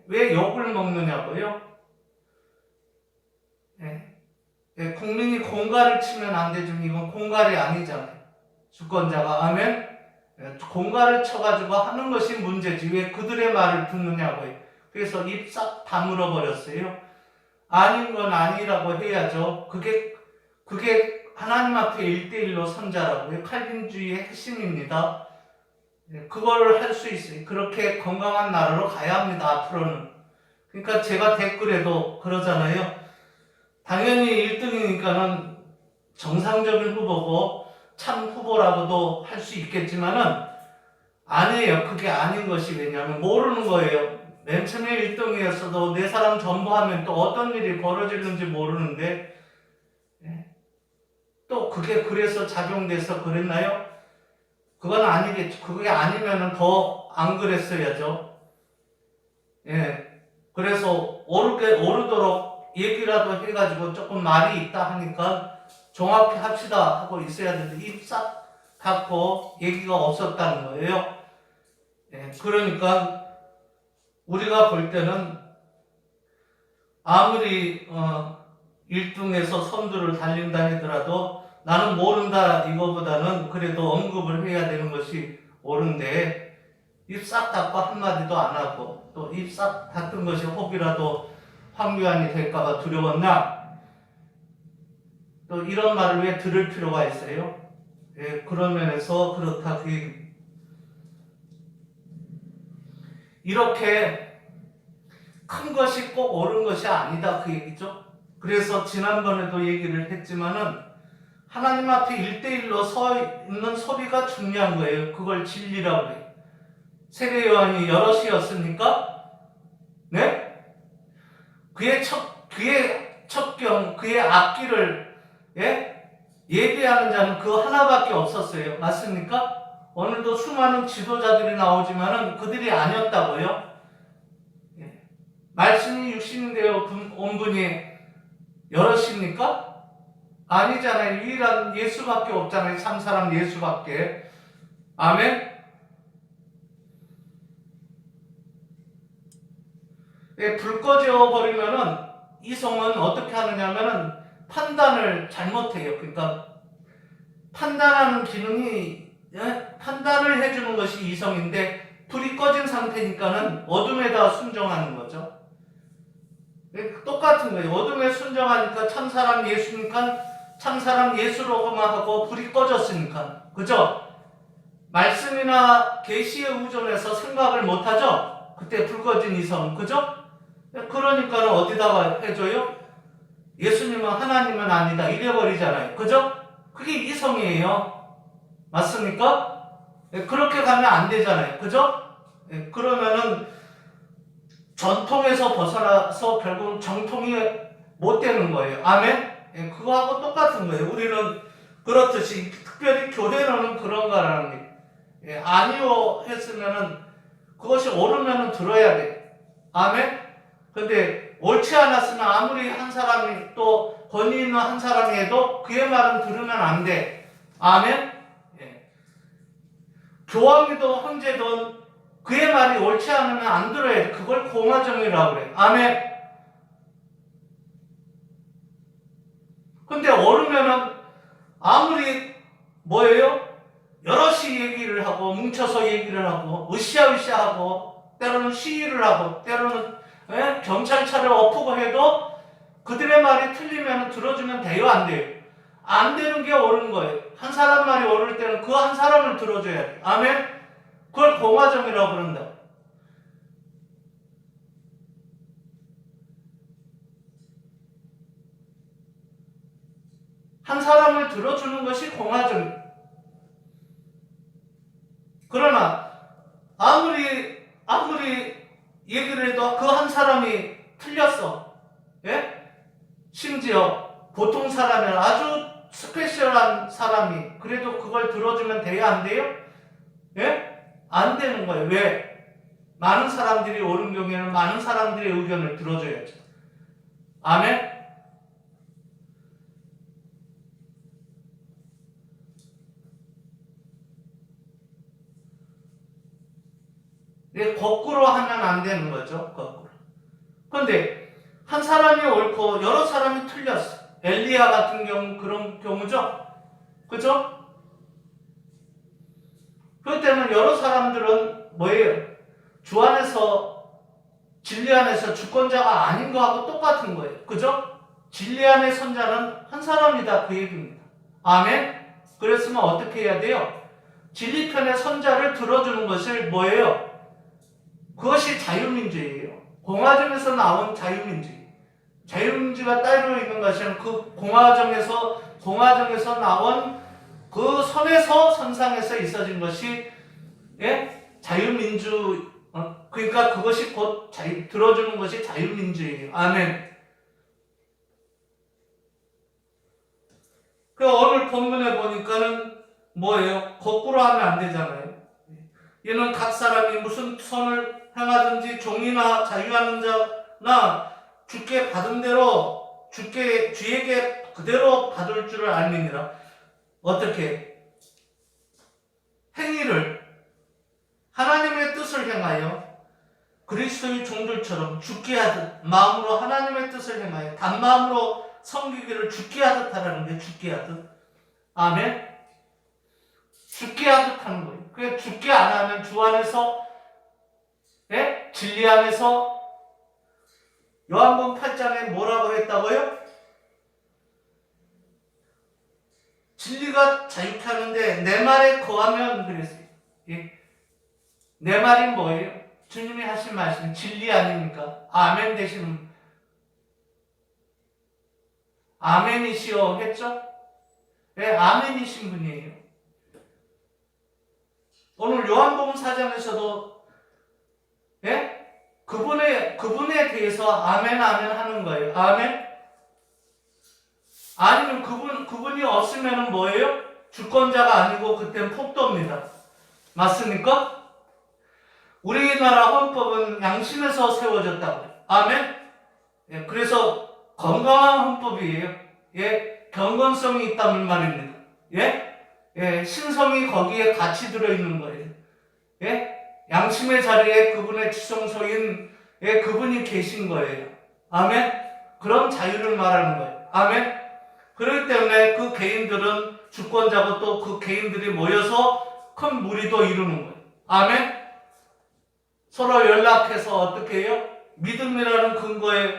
왜 욕을 먹느냐고요? 국민이 공갈을 치면 안 되죠. 이건 공갈이 아니잖아요. 주권자가 아멘. 공갈을 쳐가지고 하는 것이 문제지 왜 그들의 말을 듣느냐고요. 그래서 입 싹 다물어 버렸어요. 아닌 건 아니라고 해야죠. 그게 하나님 앞에 1대1로 선자라고요. 칼빈주의의 핵심입니다. 그거를 할 수 있어요. 그렇게 건강한 나라로 가야 합니다. 앞으로는. 그러니까 제가 댓글에도 그러잖아요. 당연히 1등이니까는 정상적인 후보고 참 후보라고도 할 수 있겠지만은 아니에요. 그게 아닌 것이 왜냐하면 모르는 거예요. 맨 처음에 1등이었어도 네 사람 전부 하면 또 어떤 일이 벌어지는지 모르는데 또 그게 그래서 작용돼서 그랬나요? 그건 아니겠죠. 그게 아니면은 더 안 그랬어야죠. 그래서 오르도록 얘기라도 해가지고 조금 말이 있다 하니까 정확히 합시다 하고 있어야 되는데 입 싹 닫고 얘기가 없었다는 거예요. 그러니까 우리가 볼 때는 아무리 1등에서 선두를 달린다 하더라도 나는 모른다 이거보다는 그래도 언급을 해야 되는 것이 옳은데 입 싹 닫고 한마디도 안 하고 또 입 싹 닫은 것이 혹이라도 황교안이 될까봐 두려웠나? 또 이런 말을 왜 들을 필요가 있어요? 그런 면에서 그렇다 그 얘기. 이렇게 큰 것이 꼭 옳은 것이 아니다 그 얘기죠. 그래서 지난번에도 얘기를 했지만은 하나님 앞에 1대1로 서 있는 소리가 중요한 거예요. 그걸 진리라고 해요. 세례 요한이 여럿이었으니까 그의 첩경, 그의 앞길을 예비하는 자는 그 하나밖에 없었어요. 맞습니까? 오늘도 수많은 지도자들이 나오지만은 그들이 아니었다고요. 말씀이 육신이 되어 온 분이 여럿입니까? 아니잖아요. 유일한 예수밖에 없잖아요. 참 사람 예수밖에. 아멘. 불 꺼져 버리면은 이성은 어떻게 하느냐면은 판단을 잘못해요. 그러니까 판단하는 기능이 판단을 해주는 것이 이성인데 불이 꺼진 상태니까는 어둠에다 순종하는 거죠. 똑같은 거예요. 어둠에 순종하니까 참사람 예수니까 참사람 예수로만 하고 불이 꺼졌으니까. 그죠? 말씀이나 계시에 의존해서 생각을 못하죠? 그때 불 꺼진 이성. 그죠? 그러니까 어디다가 해줘요? 예수님은 하나님은 아니다 이래버리잖아요. 그죠? 그게 이성이에요. 맞습니까? 예, 그렇게 가면 안 되잖아요. 그죠? 예, 그러면은 전통에서 벗어나서 결국은 정통이 못 되는 거예요. 아멘? 예, 그거하고 똑같은 거예요. 우리는 그렇듯이 특별히 교회는 그런가라는 게 예, 아니요 했으면은 그것이 옳으면은 들어야 돼. 아멘? 근데 옳지 않았으면 아무리 한 사람이 또 권위 있는 한 사람이 해도 그의 말은 들으면 안 돼. 아멘? 예. 교황이든 황제든 그의 말이 옳지 않으면 안 들어야 돼. 그걸 공화정이라고 그래. 아멘? 근데 옳으면은 아무리 뭐예요? 여럿이 얘기를 하고 뭉쳐서 얘기를 하고 으쌰으쌰하고 때로는 시위를 하고 때로는 경찰차를 엎고 해도 그들의 말이 틀리면 들어주면 돼요 안 돼요? 안 되는 게 옳은 거예요. 한 사람 말이 옳을 때는 그 한 사람을 들어줘야 돼. 아멘? 그걸 공화정이라고 그런다. 한 사람을 들어주는 것이 공화정. 그러나 아무리 얘기를 해도 그 한 사람이 틀렸어. 예? 심지어 보통 사람이 아주 스페셜한 사람이 그래도 그걸 들어주면 돼요 안 돼요? 예? 안 되는 거예요. 왜? 많은 사람들이 옳은 경우에는 많은 사람들의 의견을 들어줘야죠. 아멘? 네, 거꾸로 하면 안 되는 거죠. 거꾸로. 그런데 한 사람이 옳고 여러 사람이 틀렸어. 엘리야 같은 경우 그런 경우죠. 그죠? 그럴 때는 여러 사람들은 뭐예요? 주 안에서 진리 안에서 주권자가 아닌 거하고 똑같은 거예요. 그죠? 진리 안의 선자는 한 사람이다 그 얘기입니다. 아멘? 그랬으면 어떻게 해야 돼요? 진리편의 선자를 들어주는 것을 뭐예요? 그것이 자유민주예요. 공화정에서 나온 자유민주예요. 자유민주가 따로 있는 것은 그 공화정에서 나온 그 선에서 선상에서 있어진 것이 자유민주 그러니까 그것이 곧 들어주는 것이 자유민주예요. 아멘. 그 오늘 본문에 보니까는 뭐예요? 거꾸로 하면 안 되잖아요. 이는 각 사람이 무슨 선을 행하든지 종이나 자유하는 자나 주께 받은 대로 주에게 그대로 받을 줄을 알미니라. 어떻게? 행위를 하나님의 뜻을 행하여 그리스도의 종들처럼 죽게 하듯 마음으로 하나님의 뜻을 행하여 단마음으로 섬기기를 죽게 하듯 하라는 게 죽게 하듯. 아멘. 죽게 하듯 하는 거예요. 그게 죽게 안 하면 주 안에서 진리 안에서 요한복음 8장에 뭐라고 했다고요? 진리가 자유케 하는데 내 말에 거하면 그랬어요. 내 말이 뭐예요? 주님이 하신 말씀 진리 아닙니까? 아멘 되시는 아멘이시오 했죠? 아멘이신 분이에요. 오늘 요한복음 4장에서도 그분에 대해서 아멘 하는 거예요. 아멘. 아니면 그분이 없으면 뭐예요? 주권자가 아니고 그때는 폭도입니다. 맞습니까? 우리나라 헌법은 양심에서 세워졌다고요. 아멘. 그래서 건강한 헌법이에요. 경건성이 있다는 말입니다. 신성이 거기에 같이 들어있는 거예요. 양심의 자리에 그분의 지성소인 그분이 계신 거예요. 아멘. 그런 자유를 말하는 거예요. 아멘. 그렇기 때문에 그 개인들은 주권자고 또 그 개인들이 모여서 큰 무리도 이루는 거예요. 아멘. 서로 연락해서 어떻게 해요? 믿음이라는 근거에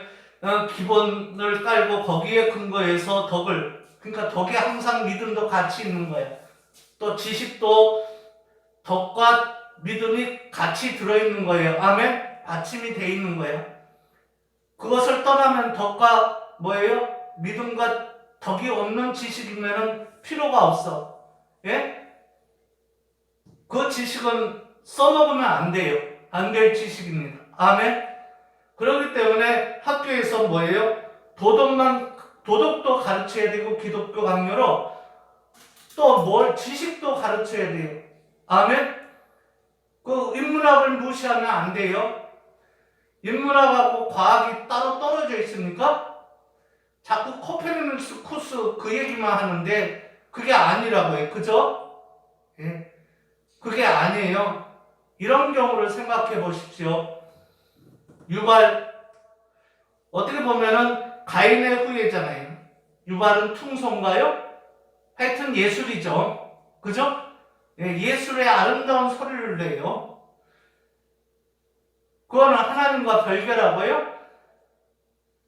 기본을 깔고 거기에 근거해서 그러니까 덕에 항상 믿음도 같이 있는 거예요. 또 지식도 덕과 믿음이 같이 들어있는 거예요. 아멘? 받침이 돼 있는 거예요. 그것을 떠나면 덕과 뭐예요? 믿음과 덕이 없는 지식이면 필요가 없어. 예? 그 지식은 써먹으면 안 돼요. 안 될 지식입니다. 아멘. 그렇기 때문에 학교에서 뭐예요? 도덕도 가르쳐야 되고 기독교 강요로 또 뭘 지식도 가르쳐야 돼요. 아멘. 그 인문학을 무시하면 안 돼요. 인문학하고 과학이 따로 떨어져 있습니까? 자꾸 코페르니쿠스 그 얘기만 하는데 그게 아니라고요. 그죠? 예. 그게 아니에요. 이런 경우를 생각해 보십시오. 유발, 어떻게 보면은 가인의 후예잖아요. 유발은 퉁소인가요? 하여튼 예술이죠. 그죠? 예, 예술의 아름다운 소리를 내요. 그거는 하나님과 별개라고요?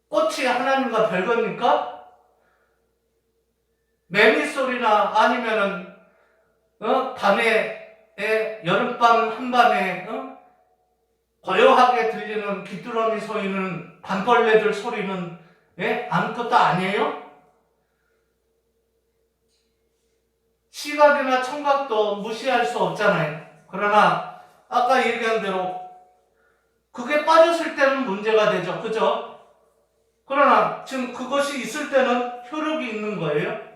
꽃이 하나님과 별겁니까? 매미 소리나 아니면은 밤에 여름밤 한밤에 고요하게 들리는 귀뚜라미 소리는 밤벌레들 소리는 아무것도 아니에요? 시각이나 청각도 무시할 수 없잖아요. 그러나 아까 얘기한 대로 그게 빠졌을 때는 문제가 되죠. 그죠? 그러나 지금 그것이 있을 때는 효력이 있는 거예요.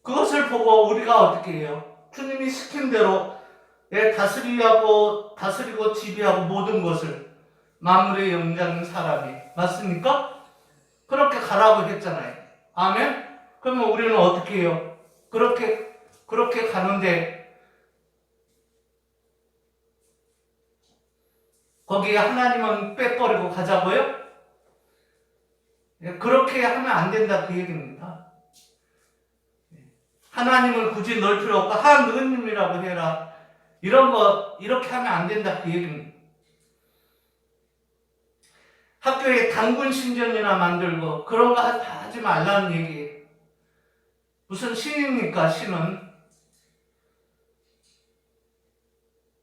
그것을 보고 우리가 어떻게 해요? 주님이 시킨 대로 다스리고 지배하고 모든 것을 만물의 영장인 사람이 맞습니까? 그렇게 가라고 했잖아요. 아멘? 그러면 우리는 어떻게 해요? 그렇게 가는데 거기에 하나님은 빼버리고 가자고요? 그렇게 하면 안 된다 그 얘기입니다. 하나님을 굳이 넣을 필요 없고 하느님이라고 해라. 이렇게 하면 안 된다 그 얘기입니다. 학교에 단군 신전이나 만들고 그런 거 하지 말라는 얘기예요. 무슨 신입니까 신은?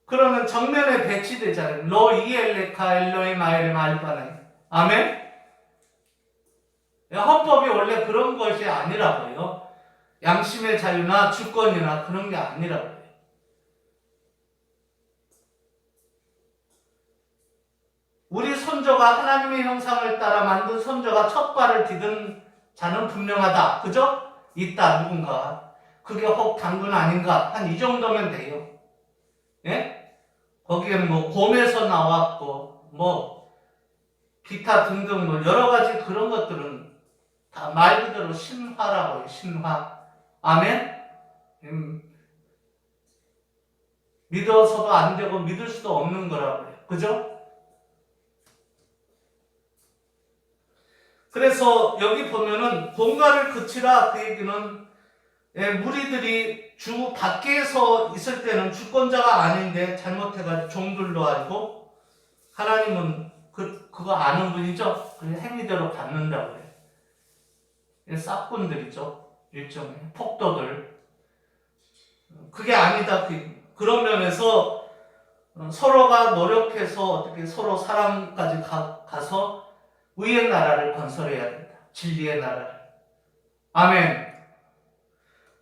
그러면 정면에 배치되잖아요. 로 이엘레카 엘로이 마엘의 말바나이. 아멘? 헌법이 원래 그런 것이 아니라고요. 양심의 자유나 주권이나 그런 게 아니라고요. 우리 선조가 하나님의 형상을 따라 만든 선조가 첫 발을 디딘 자는 분명하다. 그죠? 있다 누군가. 그게 혹 단군 아닌가? 한 이 정도면 돼요. 예? 거기에는 뭐 곰에서 나왔고 뭐 기타 등등 뭐 여러 가지 그런 것들은 다 말 그대로 신화라고 해요. 신화. 아멘? 믿어서도 안 되고 믿을 수도 없는 거라고 해요. 그죠? 그래서 여기 보면은 본가를 그치라 그 얘기는 무리들이 주 밖에서 있을 때는 주권자가 아닌데 잘못해가지고 종들로 알고 하나님은 그거 아는 분이죠. 그 행위대로 갖는다고 해요. 싹군들이죠. 일종의 폭도들. 그게 아니다. 그런 면에서 서로가 노력해서 어떻게 서로 사랑까지 가서 의의 나라를 건설해야 된다. 진리의 나라를. 아멘.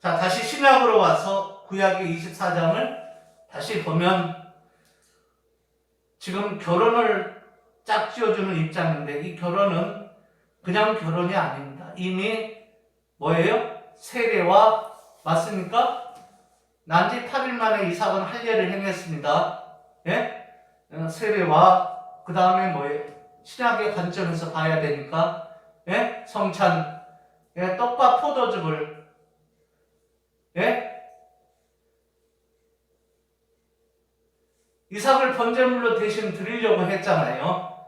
자, 다시 신약으로 와서 구약의 24장을 다시 보면 지금 결혼을 짝지어주는 입장인데 이 결혼은 그냥 결혼이 아닙니다. 이미 뭐예요? 세례와 맞습니까? 난지 8일 만에 이삭은 할례를 행했습니다. 예? 세례와 그 다음에 뭐예요? 신약의 관점에서 봐야 되니까 성찬, 떡과 포도즙을 이삭을 번제물로 대신 드리려고 했잖아요.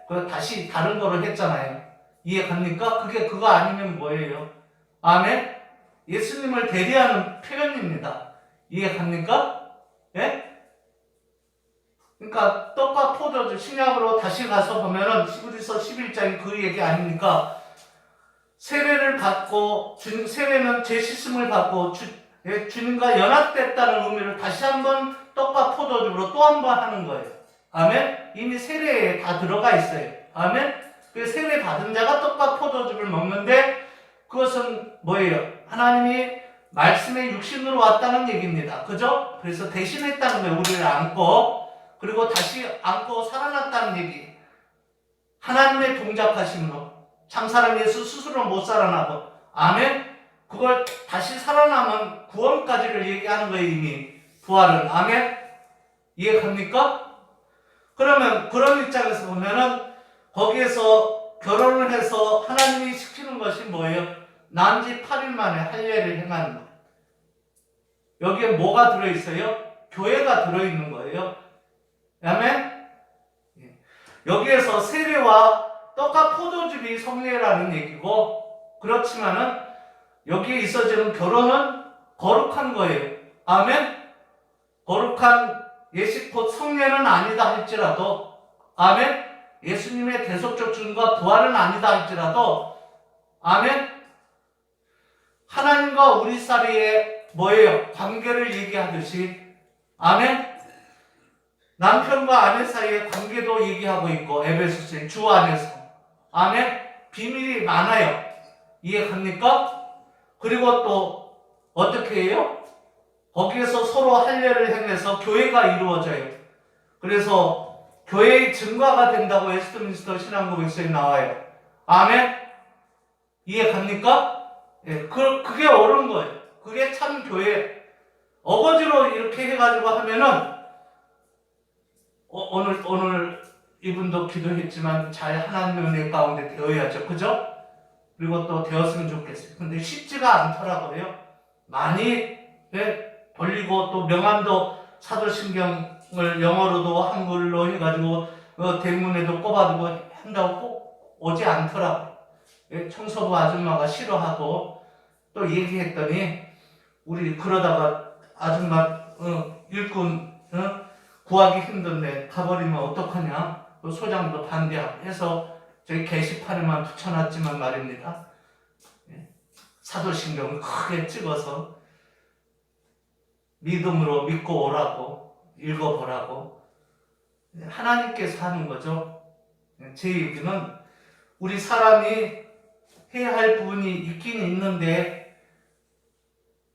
그 다시 다른 거로 했잖아요. 이해 갑니까? 그거 아니면 뭐예요? 아멘? 예수님을 대리하는 표현입니다. 이해 갑니까? 그러니까 떡과 포도주 신약으로 다시 가서 보면은 히브리서 11장이 그 얘기 아닙니까? 세례를 받고 세례는 죄 씻음을 받고 주님과 연합됐다는 의미를 다시 한번 떡과 포도주로 또 한 번 하는 거예요. 아멘. 이미 세례에 다 들어가 있어요. 아멘. 그 세례 받은 자가 떡과 포도주를 먹는데 그것은 뭐예요? 하나님이 말씀의 육신으로 왔다는 얘기입니다. 그죠? 그래서 대신했다는 거예요. 우리를 안고 그리고 다시 안고 살아났다는 얘기. 하나님의 동작하심으로 참사람 예수 스스로 못 살아나고 아멘. 그걸 다시 살아나면 구원까지를 얘기하는 거예요. 이미 부활은. 아멘. 이해갑니까? 그러면 그런 입장에서 보면은 거기에서 결혼을 해서 하나님이 시키는 것이 뭐예요? 난지 8일 만에 할례를 행하는 것. 여기에 뭐가 들어있어요? 교회가 들어있는 거예요. 아멘? 여기에서 세례와 떡과 포도주이 성례라는 얘기고 그렇지만은 여기에 있어지는 결혼은 거룩한 거예요. 아멘? 거룩한 예식 곧 성례는 아니다 할지라도 아멘? 예수님의 대속적 죽음과 부활은 아니다 할지라도 아멘? 하나님과 우리 사이의 뭐예요? 관계를 얘기하듯이 아멘? 남편과 아내 사이의 관계도 얘기하고 있고 에베소서의 주 안에서 아멘? 비밀이 많아요. 이해갑니까? 그리고 또 어떻게 해요? 거기에서 서로 할례를 행해서 교회가 이루어져요. 그래서 교회의 증거가 된다고 웨스트민스터 신앙고백서에 나와요. 아멘? 이해갑니까? 예, 그게 옳은 거예요. 그게 참 교회. 어거지로 이렇게 해가지고 하면은 오늘 이분도 기도했지만 잘 하나님의 은혜 가운데 되어야죠. 그죠? 그리고 또 되었으면 좋겠어요. 근데 쉽지가 않더라고요. 많이 돌리고 또 명함도 사도신경을 영어로도 한글로 해가지고 대문에도 꼽아두고 한다고 꼭 오지 않더라고요. 청소부 아줌마가 싫어하고 또 얘기했더니 우리 그러다가 아줌마 일꾼 구하기 힘든데 가버리면 어떡하냐. 소장도 반대하고 해서 저희 게시판에만 붙여놨지만 말입니다. 사도신경을 크게 찍어서 믿음으로 믿고 오라고 읽어보라고 하나님께서 하는 거죠. 제 얘기는 우리 사람이 해야 할 부분이 있긴 있는데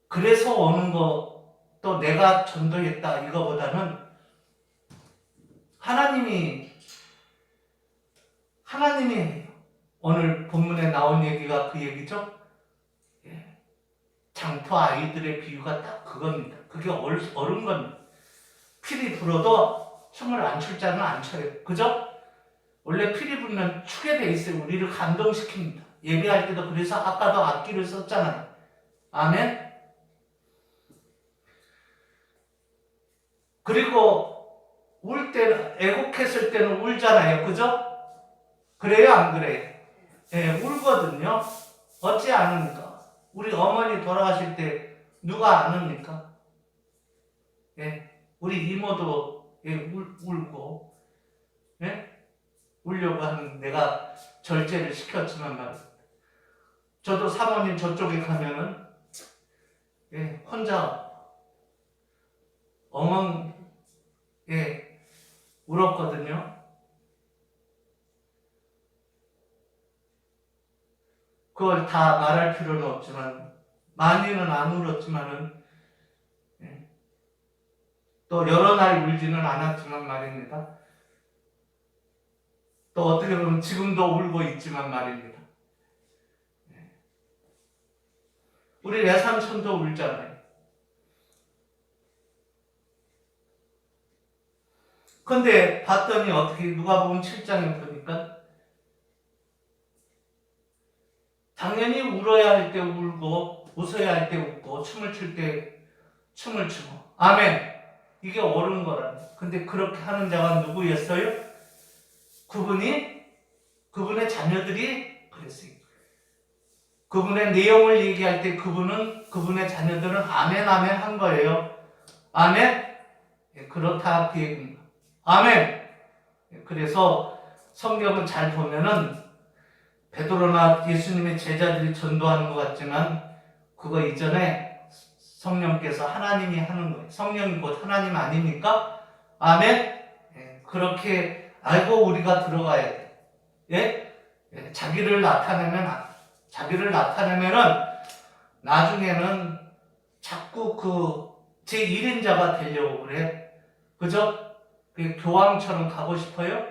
그래서 오는 거 또 내가 전도했다 이거보다는 하나님이 오늘 본문에 나온 얘기가 그 얘기죠. 장터 아이들의 비유가 딱 그겁니다. 그게 옳은 겁니다. 피리 불어도 춤을 안 출 자는 안 춰요. 그죠? 원래 피리 불면 추게 돼 있어요. 우리를 감동시킵니다. 예배할 때도 그래서 아까도 악기를 썼잖아요. 아멘? 그리고 울 때는, 애곡했을 때는 울잖아요. 그죠? 그래요? 안 그래요? 예, 울거든요. 어찌 않습니까? 우리 어머니 돌아가실 때 누가 안 웁니까? 예, 우리 이모도 울고, 예? 울려고 하는 내가 절제를 시켰지만 말이야. 저도 사모님 저쪽에 가면은, 예, 혼자 엉엉, 예, 울었거든요. 그걸 다 말할 필요는 없지만, 많이는 안 울었지만은, 예, 또 여러 날 울지는 않았지만 말입니다. 또 어떻게 보면 지금도 울고 있지만 말입니다. 예. 우리 외삼촌도 울잖아요. 근데 봤더니 어떻게 누가복음 7장에 보니까 당연히 울어야 할 때 울고 웃어야 할 때 웃고 춤을 출 때 춤을 추고 아멘. 이게 옳은 거라네. 근데 그렇게 하는 자가 누구였어요? 그분의 자녀들이 그랬어요. 그분의 내용을 얘기할 때 그분의 자녀들은 아멘 아멘 한 거예요. 아멘. 그렇다 그 얘기입니다. 아멘. 그래서 성경을 잘 보면은 베드로나 예수님의 제자들이 전도하는 것 같지만 그거 이전에 성령께서 하나님이 하는 거예요. 성령이 곧 하나님 아닙니까? 아멘. 그렇게 알고 우리가 들어가야 돼. 예? 자기를 나타내면은 나중에는 자꾸 그 제1인자가 되려고 그래. 그죠? 교황처럼 가고 싶어요?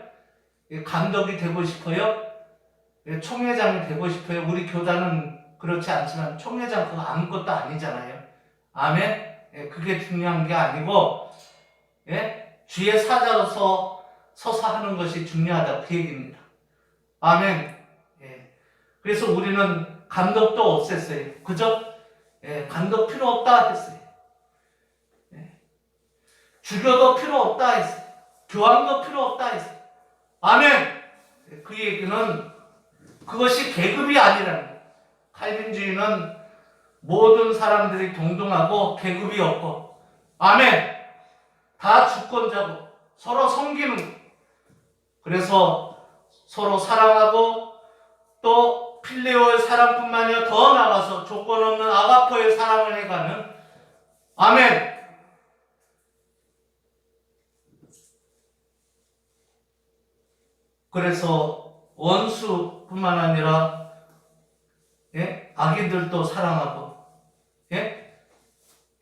감독이 되고 싶어요? 총회장이 되고 싶어요? 우리 교단은 그렇지 않지만 총회장 그거 아무것도 아니잖아요. 아멘? 그게 중요한 게 아니고 주의 사자로서 서서 하는 것이 중요하다 그 얘기입니다. 아멘. 그래서 우리는 감독도 없앴어요. 그죠? 감독 필요 없다 했어요. 주교도 필요 없다 했어요. 교황도 필요 없다 했어요. 아멘. 그 얘기는 그것이 계급이 아니라는 거예요. 칼빈주의는 모든 사람들이 동등하고 계급이 없고, 아멘. 다 주권자고 서로 섬기는 거예요. 그래서 서로 사랑하고 또 필레오의 사랑뿐만 아니라 더 나아가서 조건 없는 아가포의 사랑을 해가는, 아멘. 그래서 원수뿐만 아니라 악인들도 사랑하고,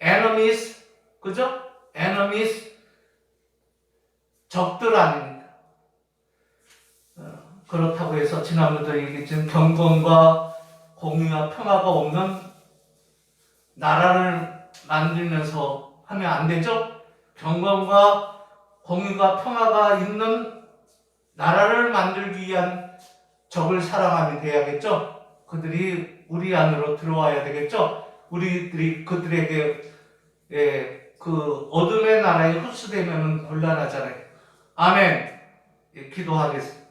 enemies, 그죠? enemies, 적들 아닙니까? 그렇다고 해서 지난번에도 얘기했지만 경건과 공의와 평화가 없는 나라를 만들면서 하면 안 되죠? 경건과 공의가 평화가 있는 나라를 만들기 위한 적을 사랑함이 돼야겠죠? 그들이 우리 안으로 들어와야 되겠죠? 우리들이 그들에게 그 어둠의 나라에 흡수되면 곤란하잖아요. 아멘. 기도하겠습니다.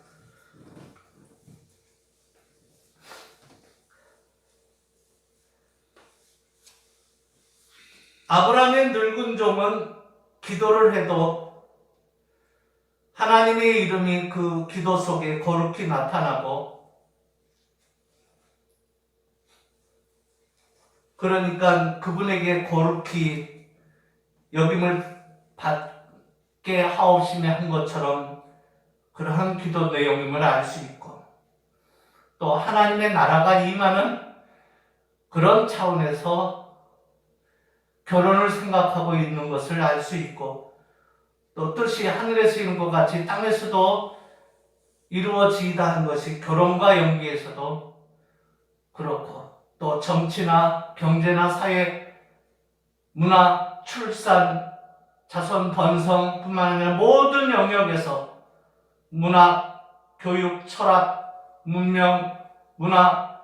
아브라함의 늙은 종은 기도를 해도 하나님의 이름이 그 기도 속에 거룩히 나타나고, 그러니까 그분에게 거룩히 여김을 받게 하옵심에 한 것처럼 그러한 기도 내용임을 알 수 있고, 또 하나님의 나라가 임하는 그런 차원에서 결혼을 생각하고 있는 것을 알 수 있고, 또 뜻이 하늘에서 이룬 것 같이 땅에서도 이루어지이다 한 것이 결혼과 연기에서도 그렇고, 또 정치나 경제나 사회, 문화, 출산, 자손 번성뿐만 아니라 모든 영역에서 문화, 교육, 철학, 문명, 문화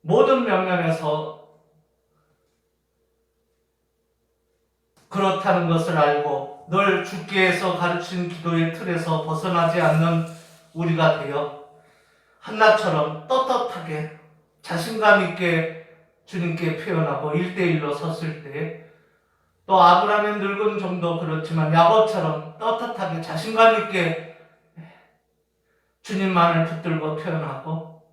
모든 면면에서 그렇다는 것을 알고 늘 주께서 가르친 기도의 틀에서 벗어나지 않는 우리가 되어 한나처럼 떳떳하게 자신감 있게 주님께 표현하고 1대1로 섰을 때, 또 아브라함의 늙은 종도 그렇지만 야곱처럼 떳떳하게 자신감 있게 주님만을 붙들고 표현하고,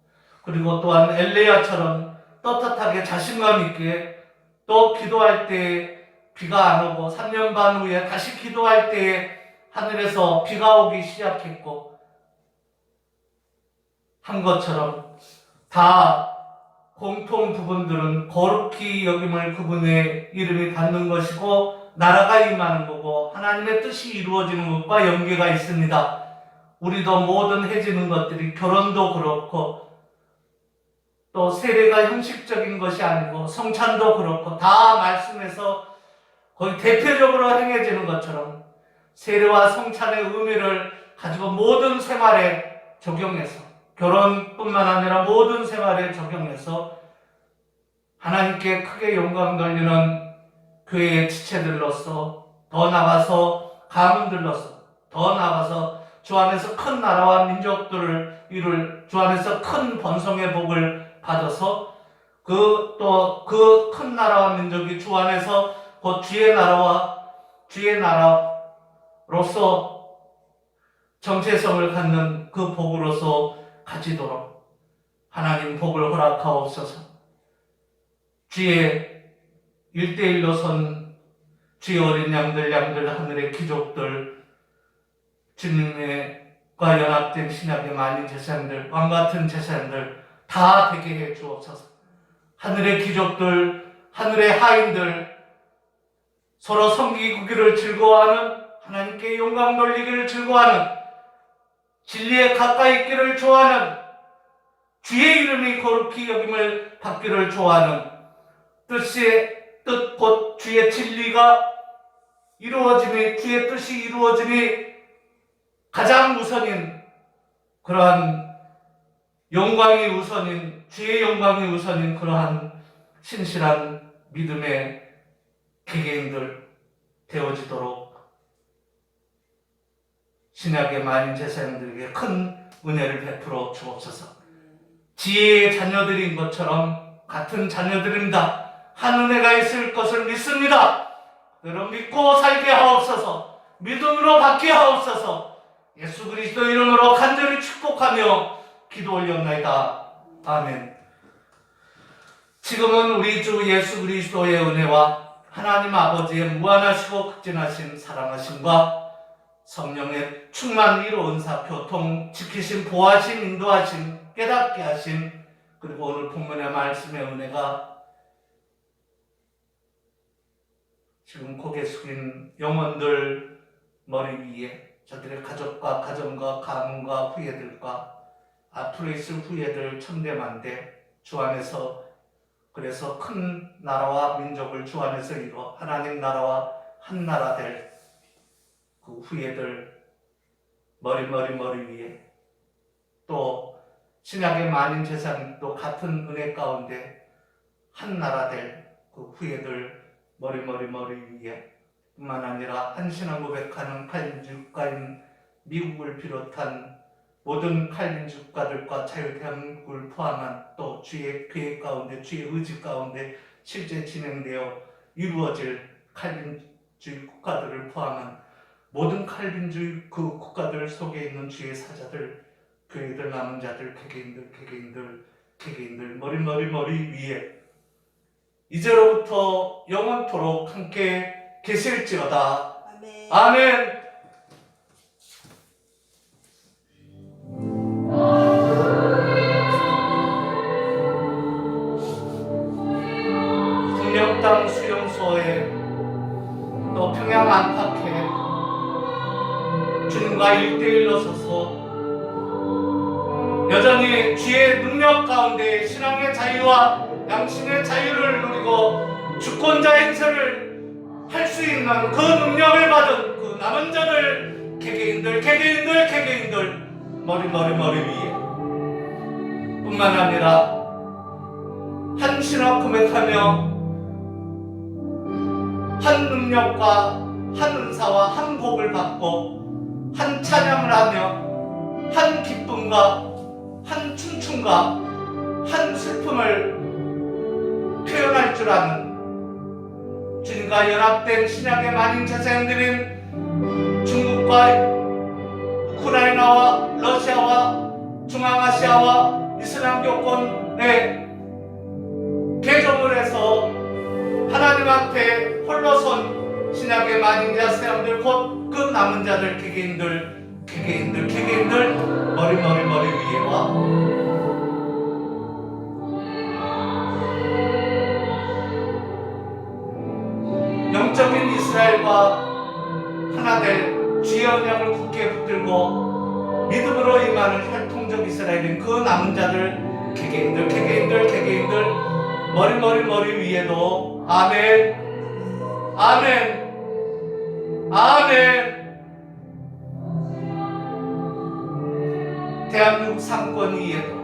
그리고 또한 엘레야처럼 떳떳하게 자신감 있게 또 기도할 때 비가 안 오고 3년 반 후에 다시 기도할 때에 하늘에서 비가 오기 시작했고 한 것처럼 다 공통 부분들은 거룩히 여김을 그분의 이름이 받는 것이고 나라가 임하는 거고 하나님의 뜻이 이루어지는 것과 연계가 있습니다. 우리도 모든 해지는 것들이 결혼도 그렇고 또 세례가 형식적인 것이 아니고 성찬도 그렇고 다 말씀에서 거의 대표적으로 행해지는 것처럼 세례와 성찬의 의미를 가지고 모든 생활에 적용해서, 결혼뿐만 아니라 모든 생활에 적용해서 하나님께 크게 영광 돌리는 교회의 지체들로서, 더 나아가서 가문들로서, 더 나아가서 주 안에서 큰 나라와 민족들을 이룰, 주 안에서 큰 번성의 복을 받아서 그 큰 나라와 민족이 주 안에서 곧 주의 나라로서 정체성을 갖는 그 복으로서 가지도록 하나님 복을 허락하옵소서. 주의 1대1로 선 주의 어린 양들 하늘의 귀족들, 주님과 연합된 신약의 많은 제사장들, 왕같은 제사장들 다 되게 해 주옵소서. 하늘의 귀족들, 하늘의 하인들, 서로 섬기기를 즐거워하는, 하나님께 영광 돌리기를 즐거워하는, 진리에 가까이 있기를 좋아하는, 주의 이름이 거룩히 여김을 받기를 좋아하는, 뜻 곧 주의 진리가 이루어짐이, 주의 뜻이 이루어짐이 가장 우선인, 그러한 영광이 우선인, 주의 영광이 우선인 그러한 신실한 믿음의 개개인들 되어지도록 신약의 많은 제사장들에게 큰 은혜를 베풀어 주옵소서. 지혜의 자녀들인 것처럼 같은 자녀들입니다. 한 은혜가 있을 것을 믿습니다. 여러분 믿고 살게 하옵소서. 믿음으로 받게 하옵소서. 예수 그리스도 이름으로 간절히 축복하며 기도 올렸나이다. 아멘. 지금은 우리 주 예수 그리스도의 은혜와 하나님 아버지의 무한하시고 극진하신 사랑하심과 성령의 충만 위로 은사 교통 지키심 보호하심 인도하심 깨닫게 하심 그리고 오늘 본문의 말씀의 은혜가 지금 고개 숙인 영혼들 머리 위에 저들의 가족과 가정과 가문과 후예들과 앞으로 있을 후예들 천대만대 주 안에서 그래서 큰 나라와 민족을 주 안에서 이루어 하나님 나라와 한 나라 될 그 후예들 머리 위에 또 신약의 많은 제사장도 같은 은혜 가운데 한 나라 될 그 후예들 머리 위에 뿐만 아니라 한신을 고백하는 칼빈주 국가인 미국을 비롯한 모든 칼빈주 국가들과 자유대한민국을 포함한 또 주의 계획 가운데 주의 의지 가운데 실제 진행되어 이루어질 칼빈주의 국가들을 포함한 모든 칼빈주의 그 국가들 속에 있는 주의 사자들, 교회들, 남은 자들, 개개인들 머리 위에 이제로부터 영원토록 함께 계실지어다. 아멘. 아멘. 풍력당 수용소에 또 평양 안팎에 주님과 1대1로 서서 여전히 주의 능력 가운데 신앙의 자유와 양심의 자유를 누리고 주권자 행세를 할 수 있는 그 능력을 받은 그 남은 자들 개개인들 머리 위에 뿐만 아니라 한 신학 고백하며 한 능력과 한 은사와 한 복을 받고 한 찬양을 하며 한 기쁨과 한 춤춤과 한 슬픔을 표현할 줄 아는 주님과 연합된 신약의 많은 제사장들인 중국과 우크라이나와 러시아와 중앙아시아와 이슬람교권의 개종을 해서 하나님 앞에 홀로 선 신약의 많은 제사장들 곧 그 남은 자들 개개인들 머리 위에와 영적인 이스라엘과 하나 될 주의 언약을 굳게 붙들고 믿음으로 임하는 혈통적 이스라엘인 그 남은 자들 개개인들 머리 위에도 아멘 대한민국 상권 위에도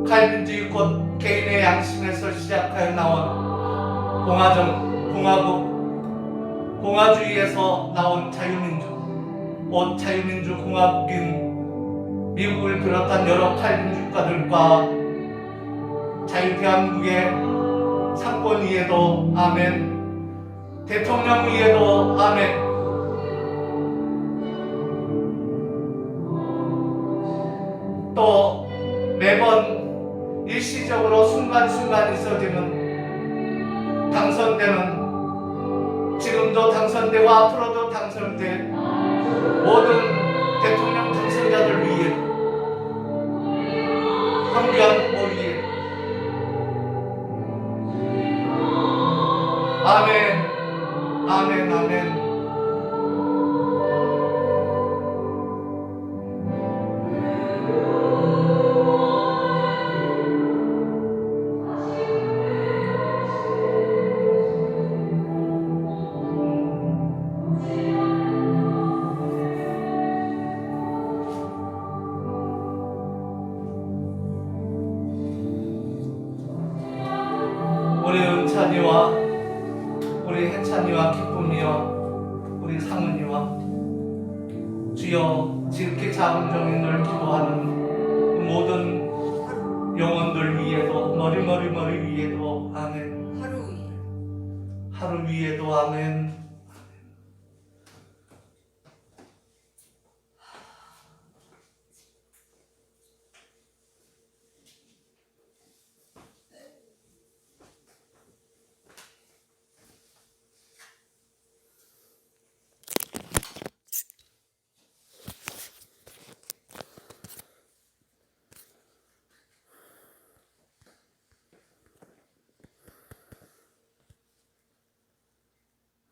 칼빈주의 곧 개인의 양심에서 시작하여 나온 공화주의에서 나온 자유민주 곧 자유민주 공화국인 미국을 비롯한 여러 칼빈주 국가들과 자유대한민국의 상권 위에도 아멘 대통령 위에도 아멘 또 매번 일시적으로 순간순간 있어지는 당선되는 지금도 당선되고 앞으로도 당선될 모든 대통령 당선자들 위해, 황교안 후보 위해. 아멘, 아멘, 아멘. 우리 은찬이와 우리 혜찬이와 기쁨이와 우리 상은이와 주여 지극히 작은 종인을 기도하는 모든 영혼들 위에도 머리 위에도 아멘. 하루 위에도 아멘.